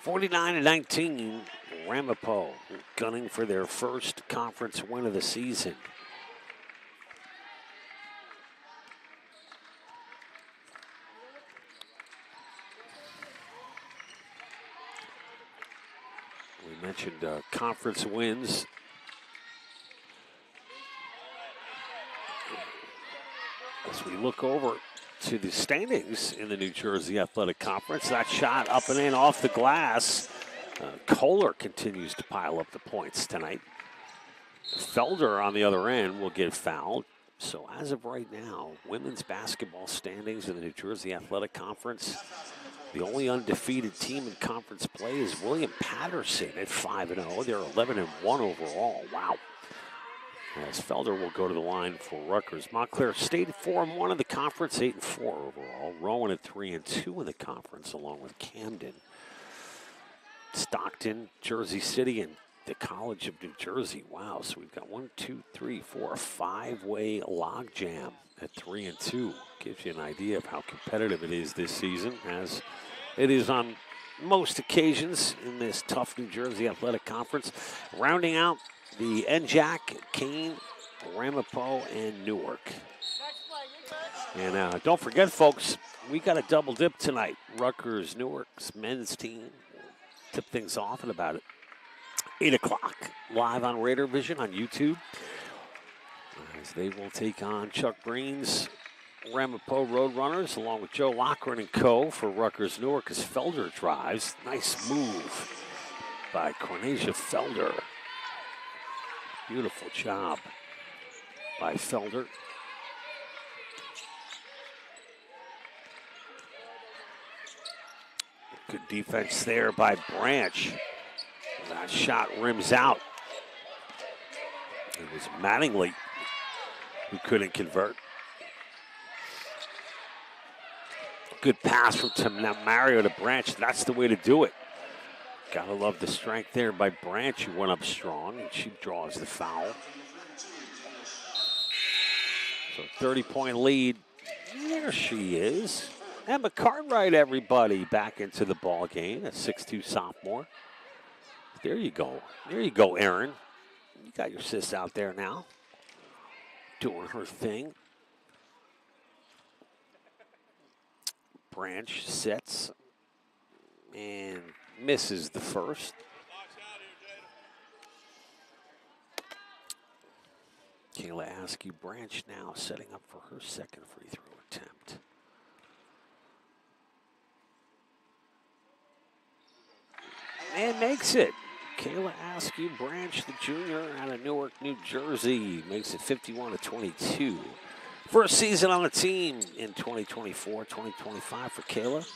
49-19, Ramapo gunning for their first conference win of the season. We mentioned conference wins. As we look over to the standings in the New Jersey Athletic Conference, that shot up and in off the glass. Kohler continues to pile up the points tonight. Felder on the other end will get fouled. So as of right now, women's basketball standings in the New Jersey Athletic Conference, the only undefeated team in conference play is William Patterson at 5-0. They're 11-1 overall. Wow. As Felder will go to the line for Rutgers. Montclair State at 4-1 in the conference, 8-4 overall. Rowan at 3-2 in the conference, along with Camden. Stockton, Jersey City, and the College of New Jersey. Wow, so we've got 1, 2, 3, 4, a 5-way logjam at 3-2. Gives you an idea of how competitive it is this season, as it is on most occasions in this tough New Jersey Athletic Conference. Rounding out the NJAC, Kane, Ramapo, and Newark. And don't forget, folks, we got a double dip tonight. Rutgers, Newark's men's team tip things off at about 8 o'clock, live on Raider Vision on YouTube, as they will take on Chuck Green's Ramapo Roadrunners, along with Joe Loughran and co. for Rutgers Newark as Felder drives. Nice move by Cornesia Felder. Beautiful job by Felder. Good defense there by Branch. That shot rims out. It was Mattingly who couldn't convert. Good pass from Mario to Branch. That's the way to do it. Gotta love the strength there by Branch, who went up strong, and she draws the foul. So 30-point lead. There she is. Emma Cartwright, everybody, back into the ball game. A 6'2 sophomore. There you go. There you go, Erin. You got your sis out there now, doing her thing. Branch sets and misses the first. Kayla Askew Branch now setting up for her second free throw attempt. And makes it. Kayla Askew Branch, the junior out of Newark, New Jersey, makes it 51-22. First season on the team in 2024, 2025 for Kayla.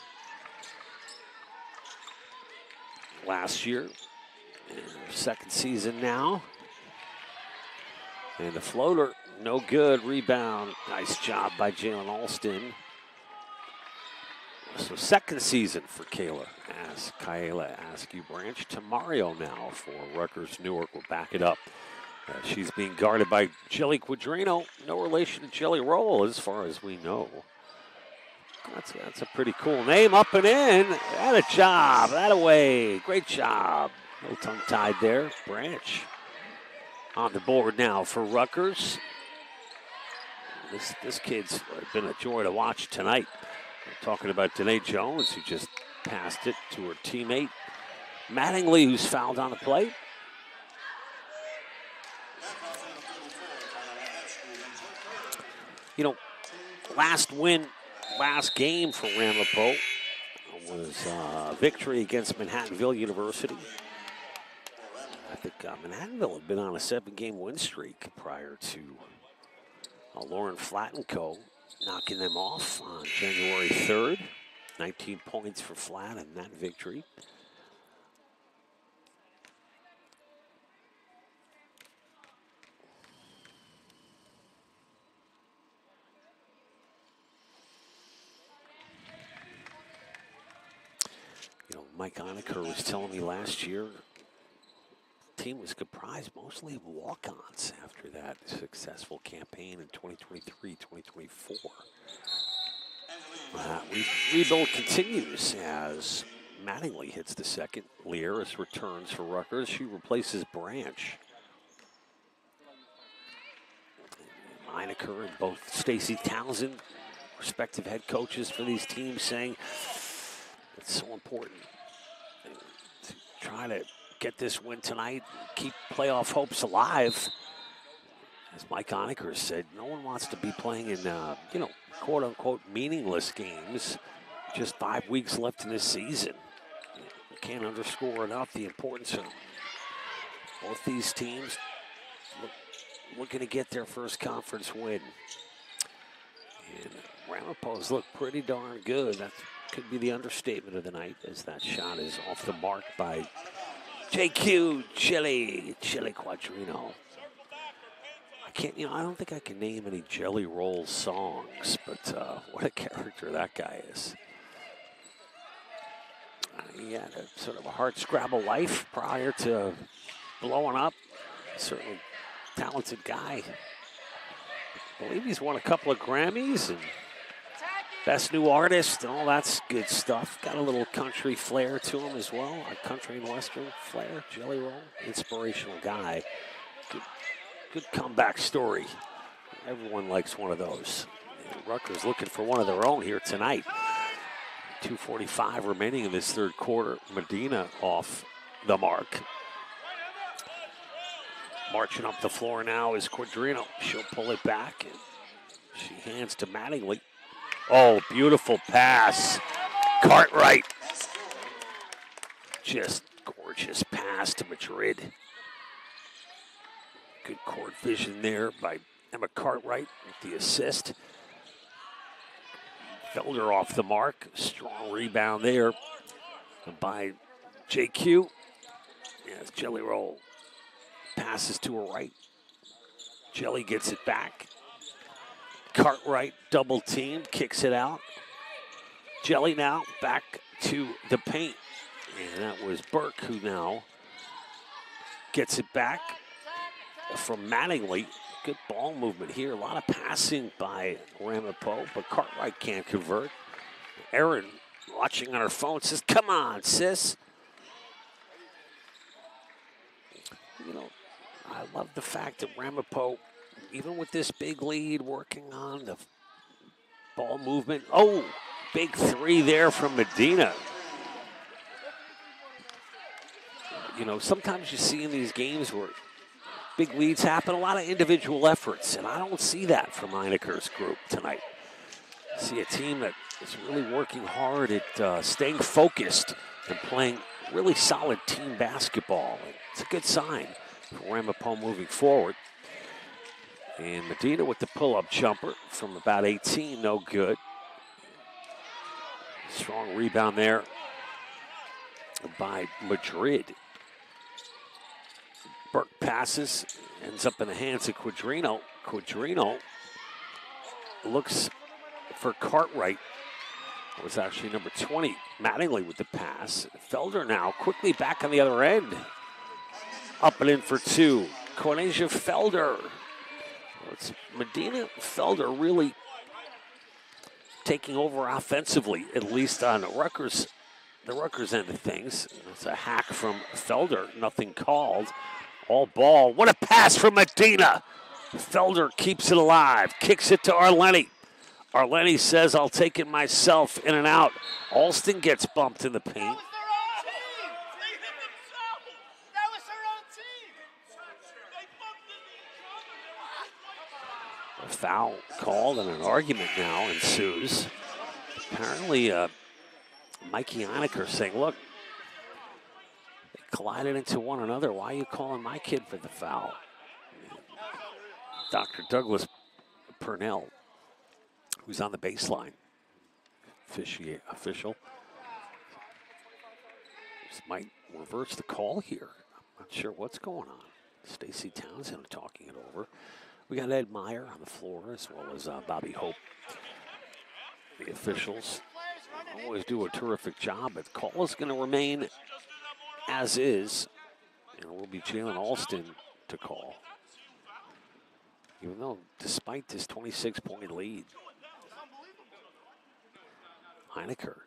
Last year, and her second season now. And the floater, no good. Rebound. Nice job by Jalen Alston. So second season for Kayla Askew Branch to Mario now for Rutgers Newark. Will back it up. She's being guarded by Jelly Quadrino. No relation to Jelly Roll as far as we know. That's a pretty cool name. Up and in. That a job. That away. Great job. A little tongue-tied there. Branch on the board now for Rutgers. This kid's been a joy to watch tonight. I'm talking about Danae Jones, who just passed it to her teammate. Mattingly, who's fouled on the play. You know, last game for Ramapo was victory against Manhattanville University. I think Manhattanville had been on a 7-game win streak prior to Lauren Flatt & Co. knocking them off on January 3rd. 19 points for Flatt in that victory. You know, Mike Honecker was telling me last year the team was comprised mostly of walk-ons after that successful campaign in 2023, 2024. Rebuild continues as Mattingly hits the second. Lieris returns for Rutgers. She replaces Branch. Honecker and both Stacy Townsend, respective head coaches for these teams, saying it's so important to try to get this win tonight, keep playoff hopes alive. As Mike Honecker said, no one wants to be playing in, quote-unquote meaningless games. Just 5 weeks left in this season. You can't underscore enough the importance of both these teams looking to get their first conference win. And Ramapo's look pretty darn good. That could be the understatement of the night, as that shot is off the mark by JQ Chili Quadrino. I don't think I can name any Jelly Roll songs, but what a character that guy is. He had a sort of a hard-scrabble life prior to blowing up. Certainly talented guy. I believe he's won a couple of Grammys and Best New Artist and all that's good stuff. Got a little country flair to him as well, a country and western flair. Jelly Roll, inspirational guy. Good comeback story. Everyone likes one of those. Rutgers looking for one of their own here tonight. 2:45 remaining in this third quarter. Medina off the mark. Marching up the floor now is Quadrino. She'll pull it back. And she hands to Mattingly. Oh, beautiful pass. Cartwright. Just gorgeous pass to Madrid. Good court vision there by Emma Cartwright with the assist. Felder off the mark. Strong rebound there by JQ. Yes, Jelly Roll passes to her right. Jelly gets it back. Cartwright double team, kicks it out. Jelly now back to the paint. And that was Burke who now gets it back from Mattingly. Good ball movement here. A lot of passing by Ramapo, but Cartwright can't convert. Erin, watching on her phone, says, come on, sis. You know, I love the fact that Ramapo, even with this big lead, working on the ball movement. Oh, big three there from Medina. You know, sometimes you see in these games where big leads happen, a lot of individual efforts, and I don't see that from Heineker's group tonight. I see a team that is really working hard at staying focused and playing really solid team basketball. It's a good sign for Ramapo moving forward. And Medina with the pull-up jumper from about 18, no good. Strong rebound there by Madrid. Burke passes, ends up in the hands of Quadrino. Quadrino looks for Cartwright. It was actually number 20, Mattingly with the pass. Felder now quickly back on the other end. Up and in for two. Cornesia Felder. It's Medina Felder really taking over offensively, at least on the Rutgers end of things. It's a hack from Felder, nothing called. All ball. What a pass from Medina. Felder keeps it alive, kicks it to Arleni. Arleni says, I'll take it myself, in and out. Alston gets bumped in the paint. A foul called and an argument now ensues. Apparently, Mikey Heinecker saying, look, they collided into one another. Why are you calling my kid for the foul? Dr. Douglas Purnell, who's on the baseline, official. This might reverse the call here. I'm not sure what's going on. Stacy Townsend talking it over. We got Ed Meyer on the floor, as well as Bobby Hope. The officials always do a terrific job, but the call is going to remain as is, and it will be Jalen Alston to call. Even though, despite this 26-point lead, Heinecker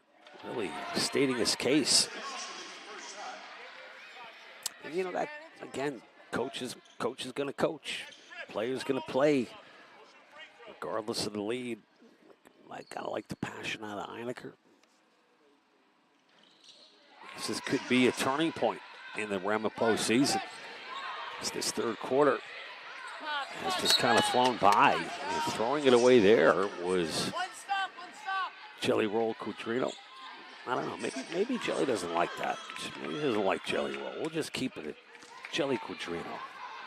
really stating his case. And you know that, again, coach is going to coach. Player's going to play, regardless of the lead. I kind of like the passion out of Heinecker. This could be a turning point in the Ramapo season. This third quarter has just kind of flown by. And throwing it away there was Jelly Roll Cutrino. I don't know, maybe Jelly doesn't like that. Maybe he doesn't like Jelly Roll. We'll just keep it at Jelly Cutrino.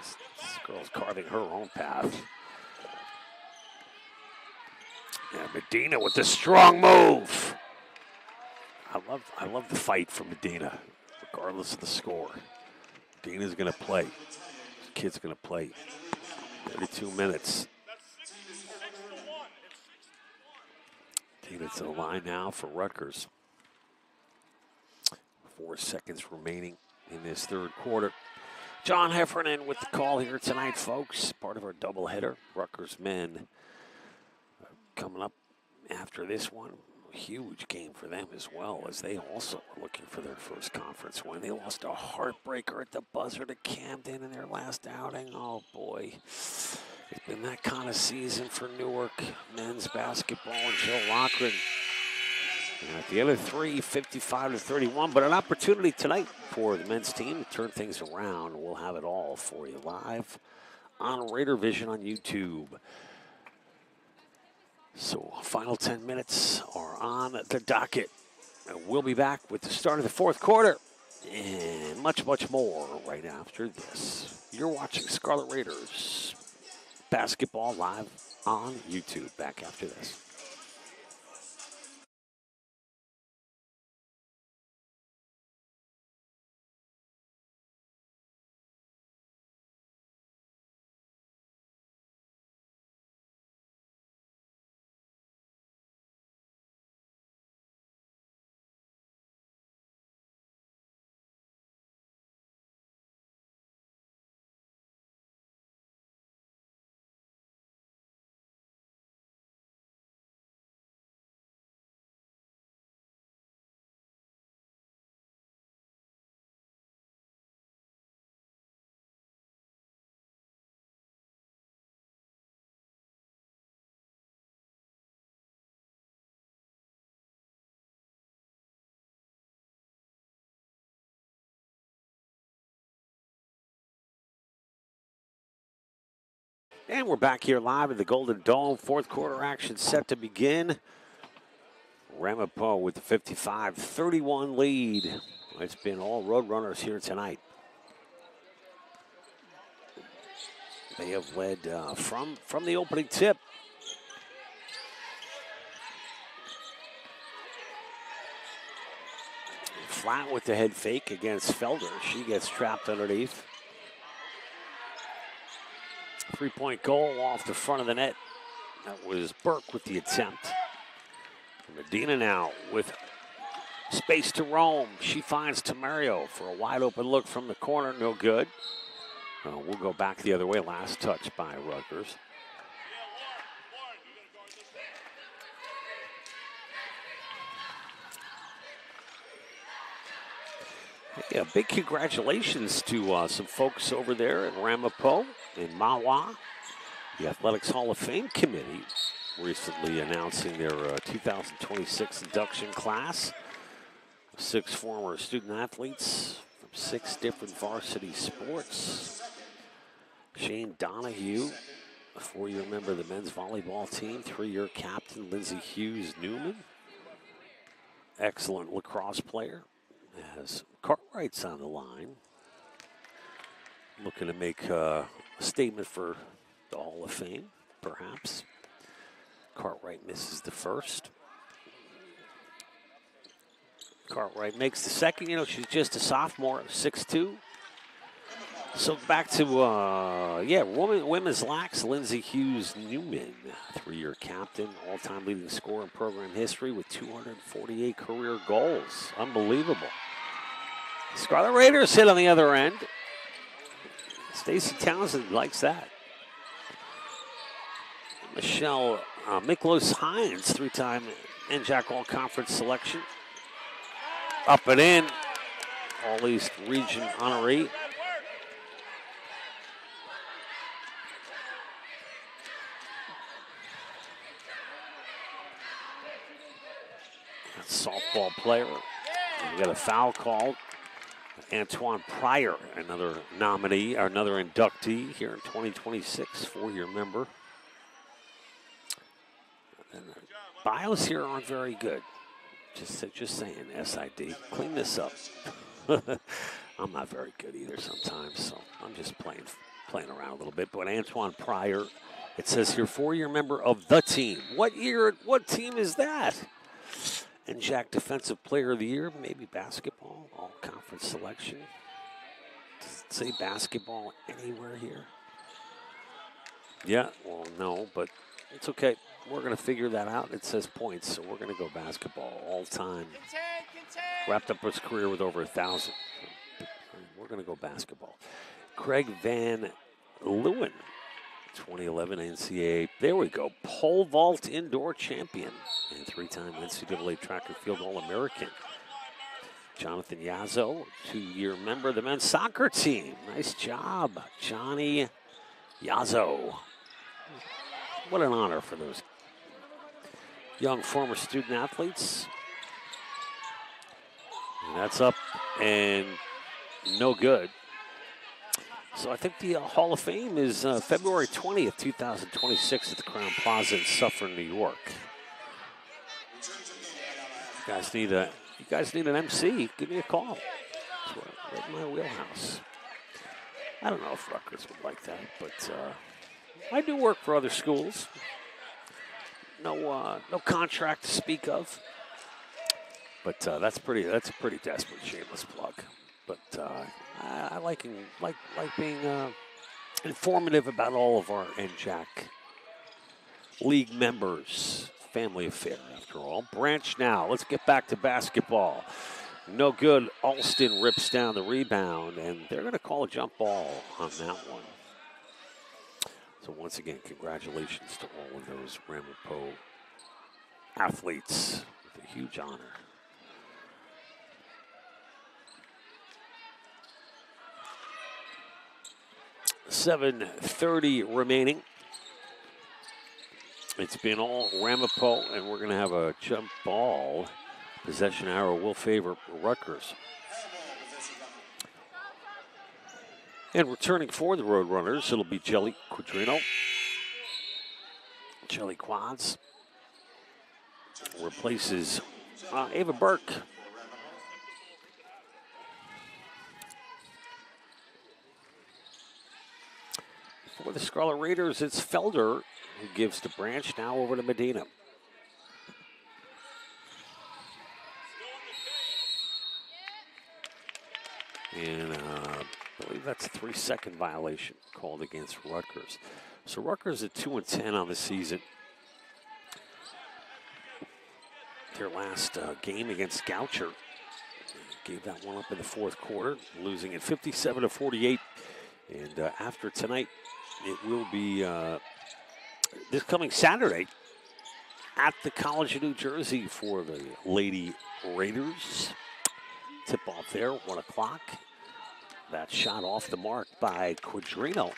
This girl's carving her own path. And Medina with the strong move. I love the fight from Medina, regardless of the score. Medina's going to play. This kid's going to play. 32 minutes. Medina to the line now for Rutgers. 4 seconds remaining in this third quarter. John Heffernan with the call here tonight, folks. Part of our doubleheader. Rutgers men coming up after this one. A huge game for them as well, as they also are looking for their first conference win. They lost a heartbreaker at the buzzer to Camden in their last outing. Oh, boy. It's been that kind of season for Newark men's basketball and Joe Lochran. And at the end of three, 55-31, but an opportunity tonight for the men's team to turn things around. We'll have it all for you live on Raider Vision on YouTube. So final 10 minutes are on the docket. And we'll be back with the start of the fourth quarter and much, much more right after this. You're watching Scarlet Raiders basketball live on YouTube. Back after this. And we're back here live at the Golden Dome. Fourth quarter action set to begin. Ramapo with the 55-31 lead. It's been all Roadrunners here tonight. They have led from the opening tip. Flat with the head fake against Felder. She gets trapped underneath. Three-point goal off the front of the net. That was Burke with the attempt. Medina now with space to roam. She finds Tamario for a wide open look from the corner. No good. We'll go back the other way. Last touch by Rutgers. Yeah, big congratulations to some folks over there at Ramapo in Mahwah. The Athletics Hall of Fame Committee recently announcing their 2026 induction class. 6 former student athletes from 6 different varsity sports. Shane Donahue, a 4-year member of the men's volleyball team, 3-year captain Lindsey Hughes Newman. Excellent lacrosse player. As Cartwright's on the line. Looking to make a statement for the Hall of Fame, perhaps. Cartwright misses the first. Cartwright makes the second. You know, she's just a sophomore, 6'2". So back to, women's lax, Lindsey Hughes Newman, 3-year captain, all-time leading scorer in program history with 248 career goals. Unbelievable. Scarlet Raiders hit on the other end. Stacey Townsend likes that. Michelle Miklos Hines, 3-time NJAC All-Conference selection. Up and in. All-East Region honoree. Softball player. We got a foul called. Antoine Pryor, another nominee, or another inductee here in 2026, 4-year member. And the bios here aren't very good. Just saying, SID. Clean this up. I'm not very good either sometimes, so I'm just playing around a little bit. But Antoine Pryor, it says here, 4-year member of the team. What team is that? NJAC Defensive Player of the Year, maybe basketball, all-conference selection. Does it say basketball anywhere here? Yeah, well, no, but it's okay. We're going to figure that out. It says points, so we're going to go basketball all-time. Wrapped up his career with over 1,000. We're going to go basketball. Craig Van Leeuwen, 2011 NCAA. There we go. Pole vault indoor champion and 3-time NCAA track and field All-American. Jonathan Yazzo, 2-year member of the men's soccer team. Nice job, Johnny Yazzo. What an honor for those young former student athletes. And that's up and no good. So I think the Hall of Fame is February 20th, 2026 at the Crown Plaza in Suffern, New York. You guys need an MC, give me a call. It's right in my wheelhouse. I don't know if Rutgers would like that, but I do work for other schools. No contract to speak of. But that's a pretty desperate, shameless plug. But I like being informative about all of our NJAC league members. Family affair, after all. Branch now. Let's get back to basketball. No good. Alston rips down the rebound, and they're going to call a jump ball on that one. So once again, congratulations to all of those Ramapo athletes with a huge honor. .7:30 remaining. It's been all Ramapo, and we're going to have a jump ball. Possession arrow will favor Rutgers. And returning for the Roadrunners, it'll be Jelly Quadrino. Jelly Quads replaces Ava Burke. For the Scarlet Raiders, it's Felder who gives to Branch, now over to Medina. And I believe that's a 3-second violation called against Rutgers. So Rutgers at 2-10 on the season. their last game against Goucher. Gave that one up in the fourth quarter, losing it 57-48. And after tonight, it will be this coming Saturday at the College of New Jersey for the Lady Raiders. Tip off there, 1 o'clock. That shot off the mark by Quadrino.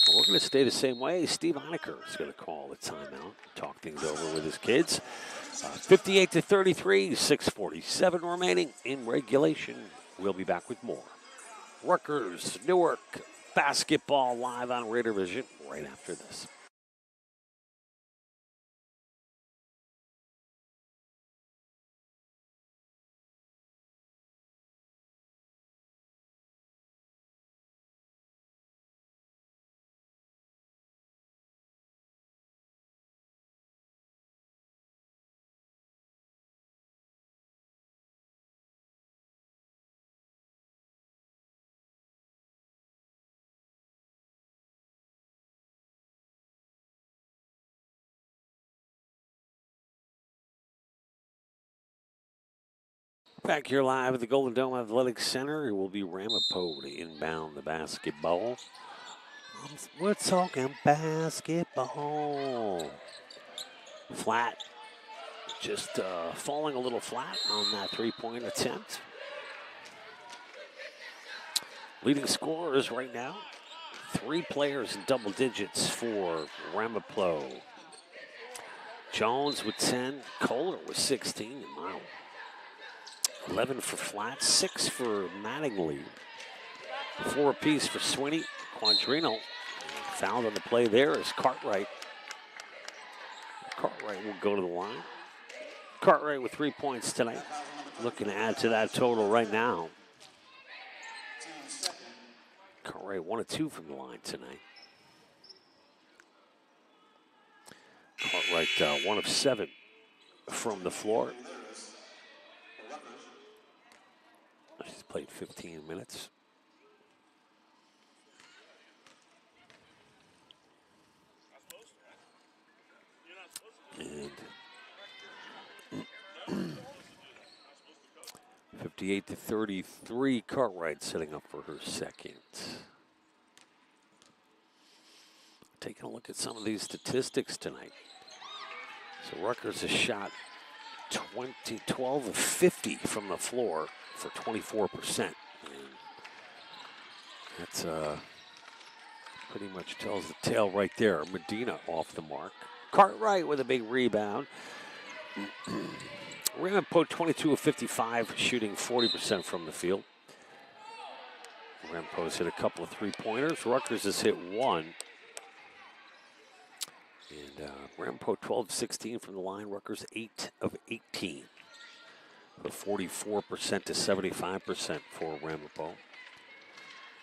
Well, we're going to stay the same way. Steve Honecker is going to call the timeout, talk things over with his kids. 58-33, 6:47 remaining in regulation. We'll be back with more. Rutgers, Newark, basketball live on Raider Vision right after this. Back here live at the Golden Dome Athletic Center, it will be Ramapo to inbound the basketball. We're talking basketball. Flat, just falling a little flat on that three-point attempt. Leading scorers right now, 3 players in double digits for Ramapo. Jones with 10, Kohler with 16, and wow. 11 for Flat, 6 for Mattingly, 4 apiece for Swinney. Quadrino fouled on the play there is Cartwright. Cartwright will go to the line. Cartwright with 3 points tonight. Looking to add to that total right now. Cartwright 1 of 2 from the line tonight. Cartwright 1 of 7 from the floor. She's played 15 minutes. And 58-33, Cartwright setting up for her second. Taking a look at some of these statistics tonight. So Rutgers has shot 12 of 50 from the floor for 24%. And that's pretty much tells the tale right there. Medina off the mark. Cartwright with a big rebound. Ramapo 22 of 55, shooting 40% from the field. Ramapo's hit a couple of three-pointers. Rutgers has hit 1. And Ramapo 12 of 16 from the line. Rutgers 8 of 18. 44% to 75% for Ramapo.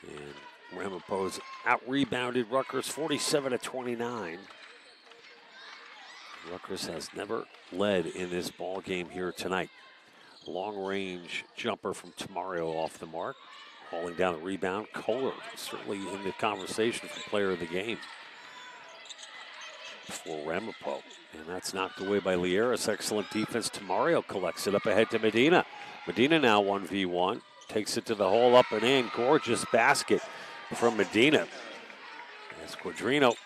And Ramapo's out-rebounded Rutgers 47-29. Rutgers has never led in this ball game here tonight. Long-range jumper from Tamario off the mark. Hauling down the rebound. Kohler certainly in the conversation for player of the game for Ramapo. And that's knocked away by Lieras. Excellent defense. Tamario collects it up ahead to Medina. Medina now 1v1. Takes it to the hole up and in. Gorgeous basket from Medina. As Quadrino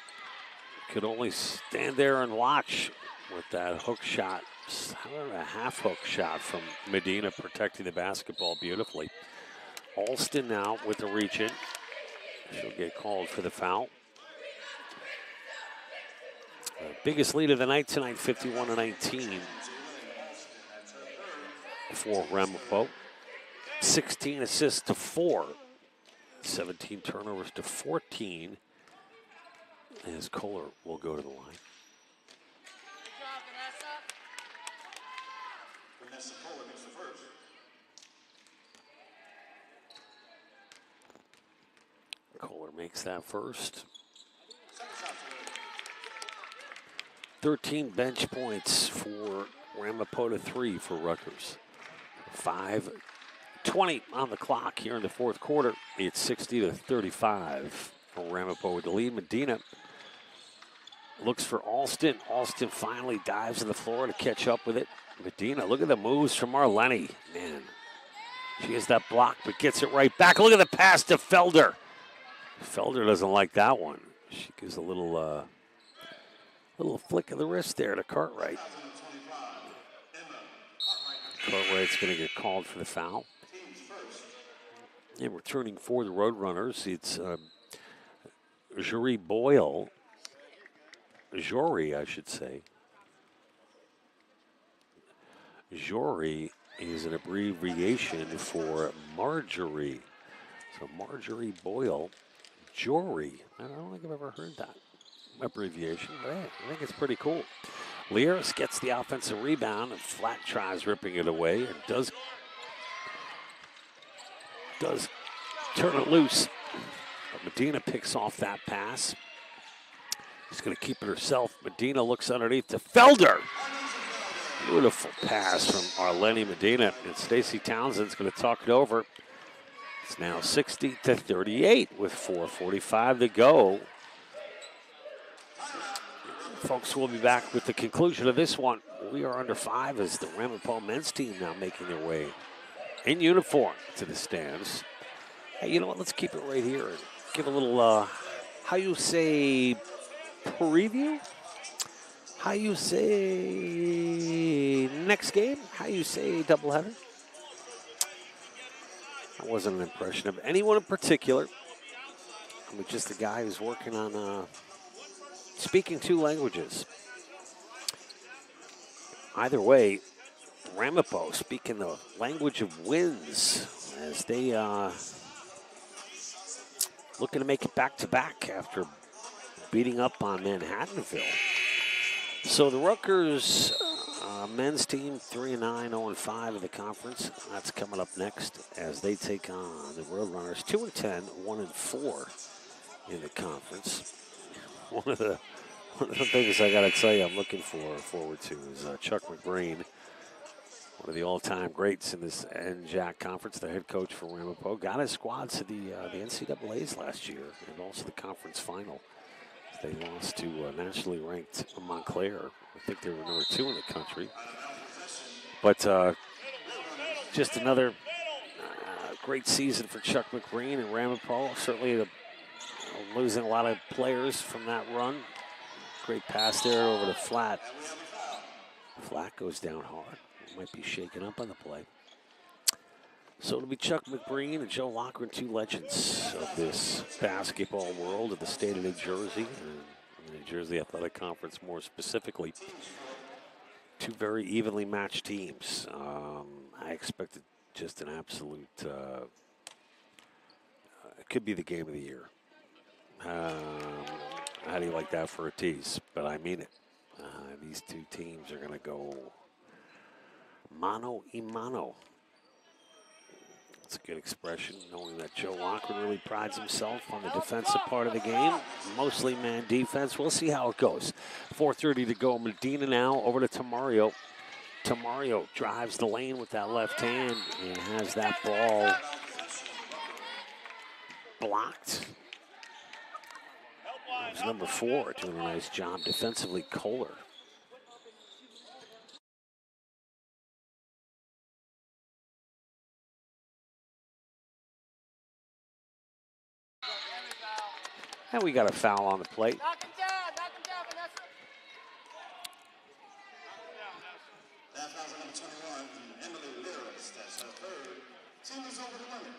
could only stand there and watch with that hook shot. A half hook shot from Medina, protecting the basketball beautifully. Alston now with the reach in. She'll get called for the foul. Biggest lead of the night tonight, 51-19 for Ramapo. 16 assists to 4. 17 turnovers to 14. As Kohler will go to the line. Kohler makes that first. 13 bench points for Ramapo to 3 for Rutgers. 5:20 on the clock here in the fourth quarter. It's 60-35 for Ramapo with the lead. Medina Looks for Alston. Alston finally dives to the floor to catch up with it. Medina, look at the moves from Arleni. Man, she has that block, but gets it right back. Look at the pass to Felder. Felder doesn't like that one. She gives a little flick of the wrist there to Cartwright. Cartwright's going to get called for the foul. And returning for the Roadrunners, it's Jory Boyle. Jory, I should say. Jory is an abbreviation for Marjorie. So Marjorie Boyle, Jory. I don't think I've ever heard that abbreviation, but hey, I think it's pretty cool. Lieris gets the offensive rebound and Flat tries ripping it away and does turn it loose. But Medina picks off that pass. She's going to keep it herself. Medina looks underneath to Felder. Beautiful pass from Arleni Medina, and Stacey Townsend's going to talk it over. It's now 60-38 with 4:45 to go. Folks, we'll be back with the conclusion of this one. We are under 5 as the Ramapo men's team now making their way in uniform to the stands. Hey, you know what? Let's keep it right here and give a little, how you say, preview? How you say next game? How you say doubleheader? That wasn't an impression of anyone in particular. I mean, just a guy who's working on speaking 2 languages. Either way, Ramapo speaking the language of wins as they looking to make it back-to-back after beating up on Manhattanville. So the Rutgers men's team 3-9, 0-5 in the conference. That's coming up next as they take on the Roadrunners 2-10, 1-4 in the conference. One of the things I got to tell you I'm looking forward to is Chuck McBreen, one of the all-time greats in this NJAC conference, the head coach for Ramapo, got his squad to the NCAAs last year and also the conference final. They lost to nationally ranked Montclair. I think they were number 2 in the country. But just another great season for Chuck McBreen and Ramapo. Certainly losing a lot of players from that run. Great pass there over to Flat. Flat goes down hard. Might be shaken up on the play. So it'll be Chuck McBreen and Joe Loughran, 2 legends of this basketball world of the state of New Jersey, and the New Jersey Athletic Conference more specifically. 2 very evenly matched teams. I expected just an absolute, it could be the game of the year. How do you like that for a tease? But I mean it. These 2 teams are going to go mano a mano. That's a good expression, knowing that Joe Loughran really prides himself on the defensive part of the game, mostly man defense. We'll see how it goes. 4:30 to go. Medina now over to Tamario. Tamario drives the lane with that left hand and has that ball blocked. It was number 4 doing a nice job defensively, Kohler. And we got a foul on the plate. Knock him down, Vanessa. That foul's on number 21, Emily Lieris. That's her 3rd. Team is over the limit.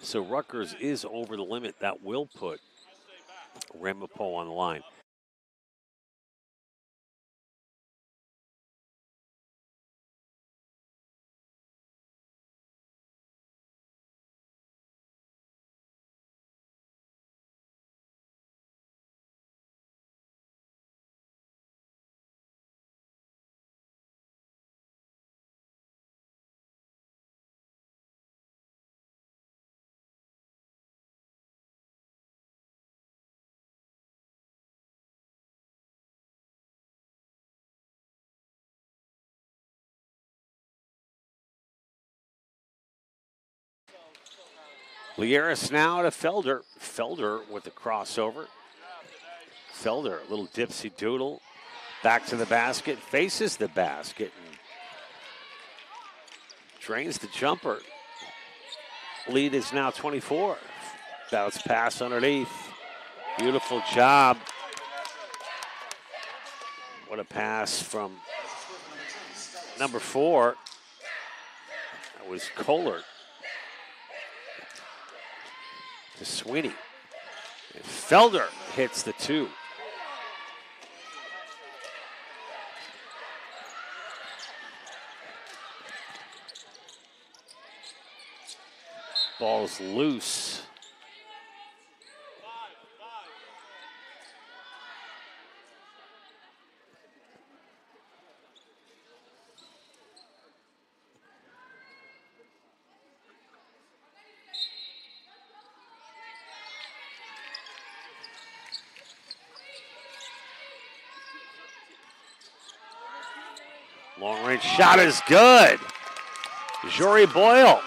So Rutgers is over the limit. That will put Ramapo on the line. Lieris now to Felder. Felder with the crossover. Felder, a little dipsy doodle. Back to the basket, faces the basket, and drains the jumper. Lead is now 24. Bounce pass underneath. Beautiful job. What a pass from number 4. That was Kohler to Sweeney. And Felder hits the 2. Ball's loose. Long range shot is good. Jory Boyle.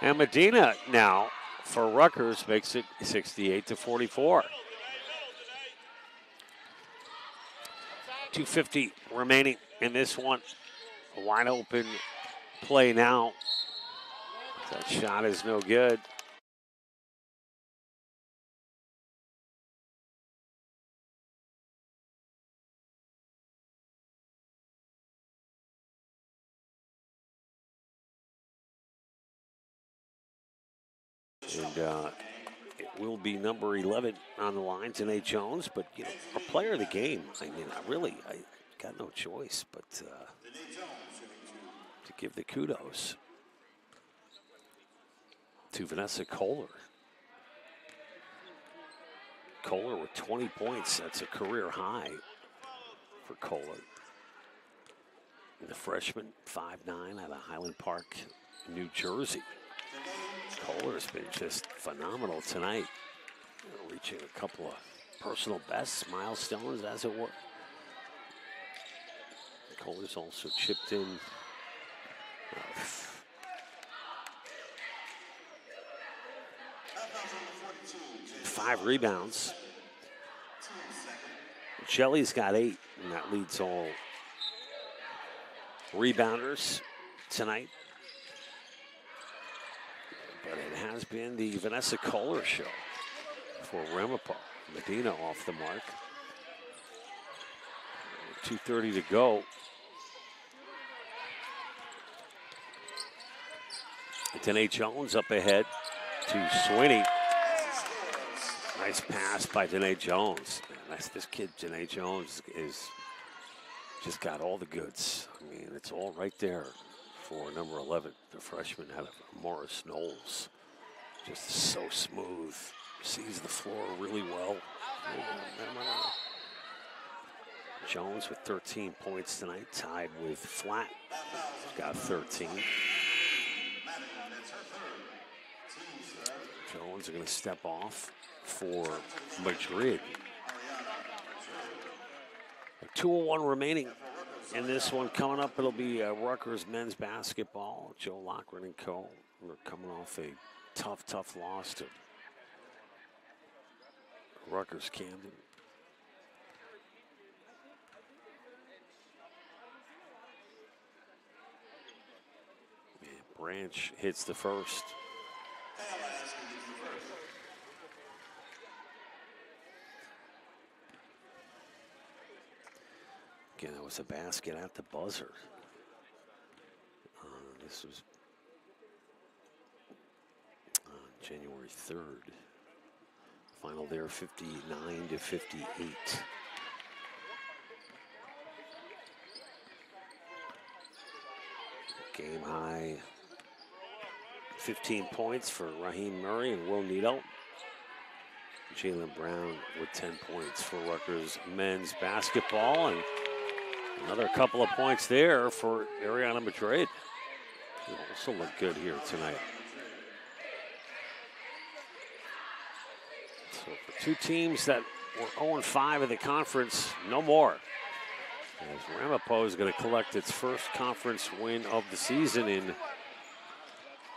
And Medina now for Rutgers makes it 68-44. 2:50 remaining in this one. A wide open play now. That shot is no good. And it will be number 11 on the line, Danae Jones, but you know, our player of the game. I mean, I got no choice but to give the kudos to Vanessa Kohler. Kohler with 20 points. That's a career high for Kohler. The freshman, 5'9", out of Highland Park, New Jersey. Kohler's been just phenomenal tonight, reaching a couple of personal bests, milestones, as it were. Kohler's also chipped in 5 rebounds. Jelly's got 8, and that leads all rebounders tonight. But it has been the Vanessa Kohler show for Ramapo. Medina off the mark. 2:30 to go. Danae Jones up ahead to Sweeney. Nice pass by Danae Jones. Man, this kid, Danae Jones, is just got all the goods. I mean, it's all right there for number 11, the freshman out of Morris Knowles. Just so smooth. Sees the floor really well. Jones with 13 points tonight, tied with Flatt. He's got 13. Jones are going to step off for Madrid. 2:01 remaining in this one. Coming up, it'll be Rutgers men's basketball. Joe Lochran and co. We're coming off a tough loss to Rutgers Camden. Branch hits the first. Again, that was a basket at the buzzer. This was on January 3rd. Final there, 59-58. Game high, 15 points for Raheem Murray and Will Needle. Jalen Brown with 10 points for Rutgers men's basketball, and another couple of points there for Ariana Madrid. They also look good here tonight. So for two teams that We're 0-5 in the conference, no more. As Ramapo is going to collect its first conference win of the season in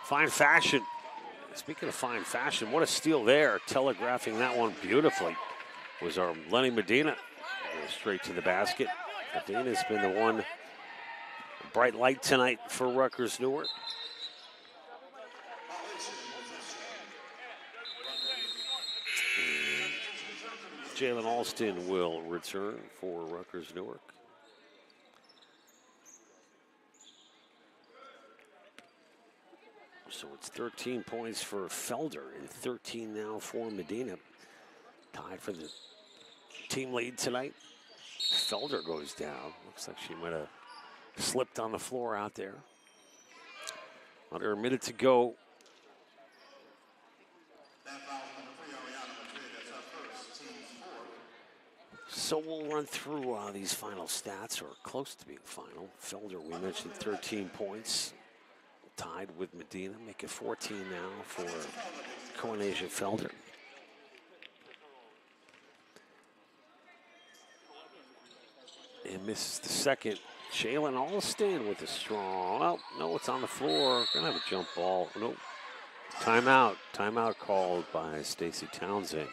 fine fashion. Speaking of fine fashion, what a steal there. Telegraphing that one beautifully was our Lenny Medina. Goes straight to the basket. Medina's been the one bright light tonight for Rutgers Newark. Jalen Alston will return for Rutgers Newark. So it's 13 points for Felder and 13 now for Medina. Tied for the team lead tonight. Felder goes down. Looks like she might have slipped on the floor out there. Under a minute to go. So we'll run through these final stats, or close to being final. Felder, we mentioned 13 points. Tied with Medina, make it 14 now for Cornelia Felder. And misses the second. Jalen Alston with a strong, oh, no, it's on the floor. Gonna have a jump ball. Nope. Timeout. Timeout called by Stacy Townsend.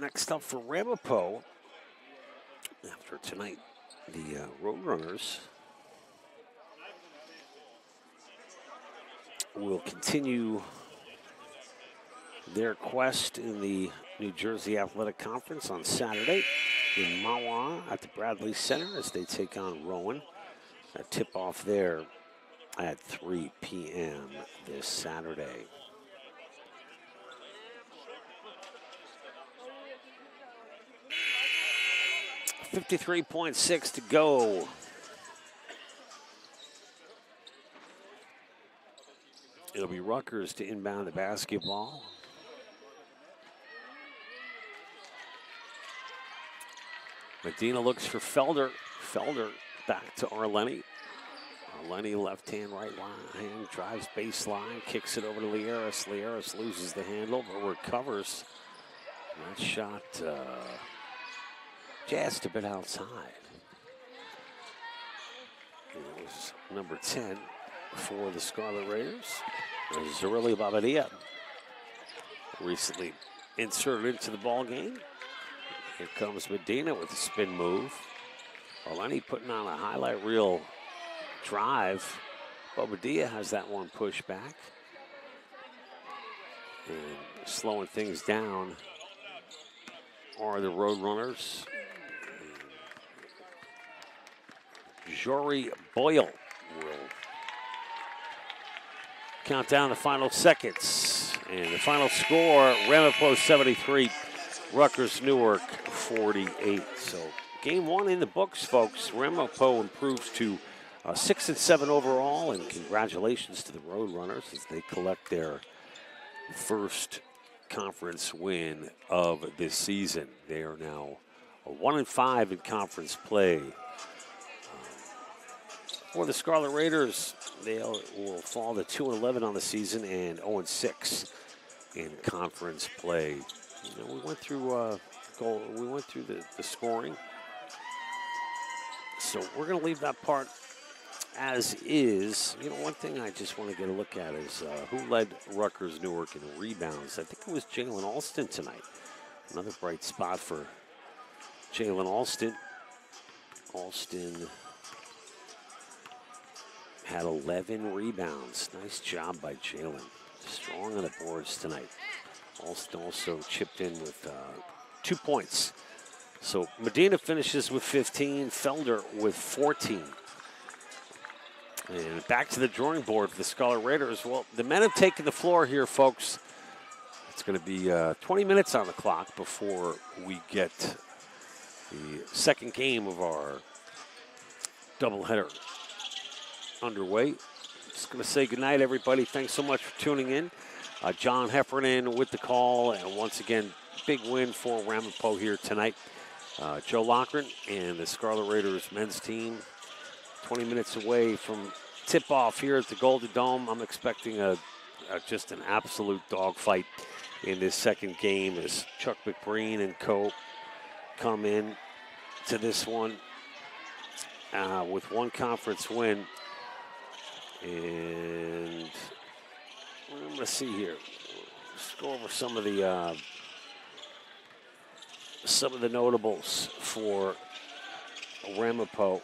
Next up for Ramapo, after tonight, the Roadrunners will continue their quest in the New Jersey Athletic Conference on Saturday in Mawa at the Bradley Center as they take on Rowan. A tip-off there at 3 p.m. this Saturday. .6 to go. It'll be Rutgers to inbound the basketball. Medina looks for Felder. Felder back to Arleni. Arleni left hand, right hand, drives baseline, kicks it over to Lieras. Lieras loses the handle, but recovers. That shot just a bit outside. It was number 10 for the Scarlet Raiders. Zerili Babadia, recently inserted into the ball game. Here comes Medina with a spin move. Arleni putting on a highlight reel drive. Babadia has that one pushed back. And slowing things down are the Roadrunners. Jory Boyle will count down the final seconds. And the final score, Ramapo 73, Rutgers Newark 48. So game one in the books, folks. Ramapo improves to 6-7 overall, and congratulations to the Roadrunners as they collect their first conference win of this season. They are now 1-5 in conference play. For the Scarlet Raiders, they will fall to 2-11 on the season and 0-6 in conference play. You know, we went through the scoring, so we're going to leave that part as is. You know, one thing I just want to get a look at is who led Rutgers Newark in rebounds. I think it was Jalen Alston tonight. Another bright spot for Jalen Alston. Alston had 11 rebounds. Nice job by Jalen. Strong on the boards tonight. Alston also chipped in with 2 points. So Medina finishes with 15, Felder with 14. And back to the drawing board for the Scarlet Raiders. Well, the men have taken the floor here, folks. It's going to be 20 minutes on the clock before we get the second game of our doubleheader underway. Just going to say goodnight, everybody. Thanks so much for tuning in. John Heffernan with the call, and once again, big win for Ramapo here tonight. Joe Loughran and the Scarlet Raiders men's team 20 minutes away from tip-off here at the Golden Dome. I'm expecting a just an absolute dogfight in this second game as Chuck McBreen and co come in to this one with one conference win. And I'm going to see here. Let's go over some of the notables for Ramapo.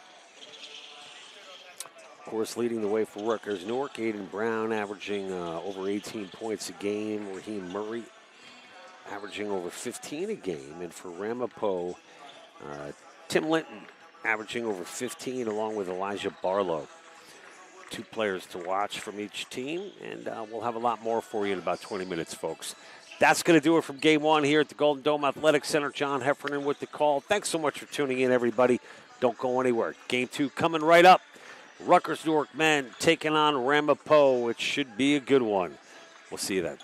Of course, leading the way for Rutgers Newark, Aiden Brown averaging over 18 points a game. Raheem Murray averaging over 15 a game. And for Ramapo, Tim Linton averaging over 15 along with Elijah Barlow. Two players to watch from each team, and we'll have a lot more for you in about 20 minutes, folks. That's going to do it from Game 1 here at the Golden Dome Athletic Center. John Heffernan with the call. Thanks so much for tuning in, everybody. Don't go anywhere. Game 2 coming right up. Rutgers Newark men taking on Ramapo. It should be a good one. We'll see you then.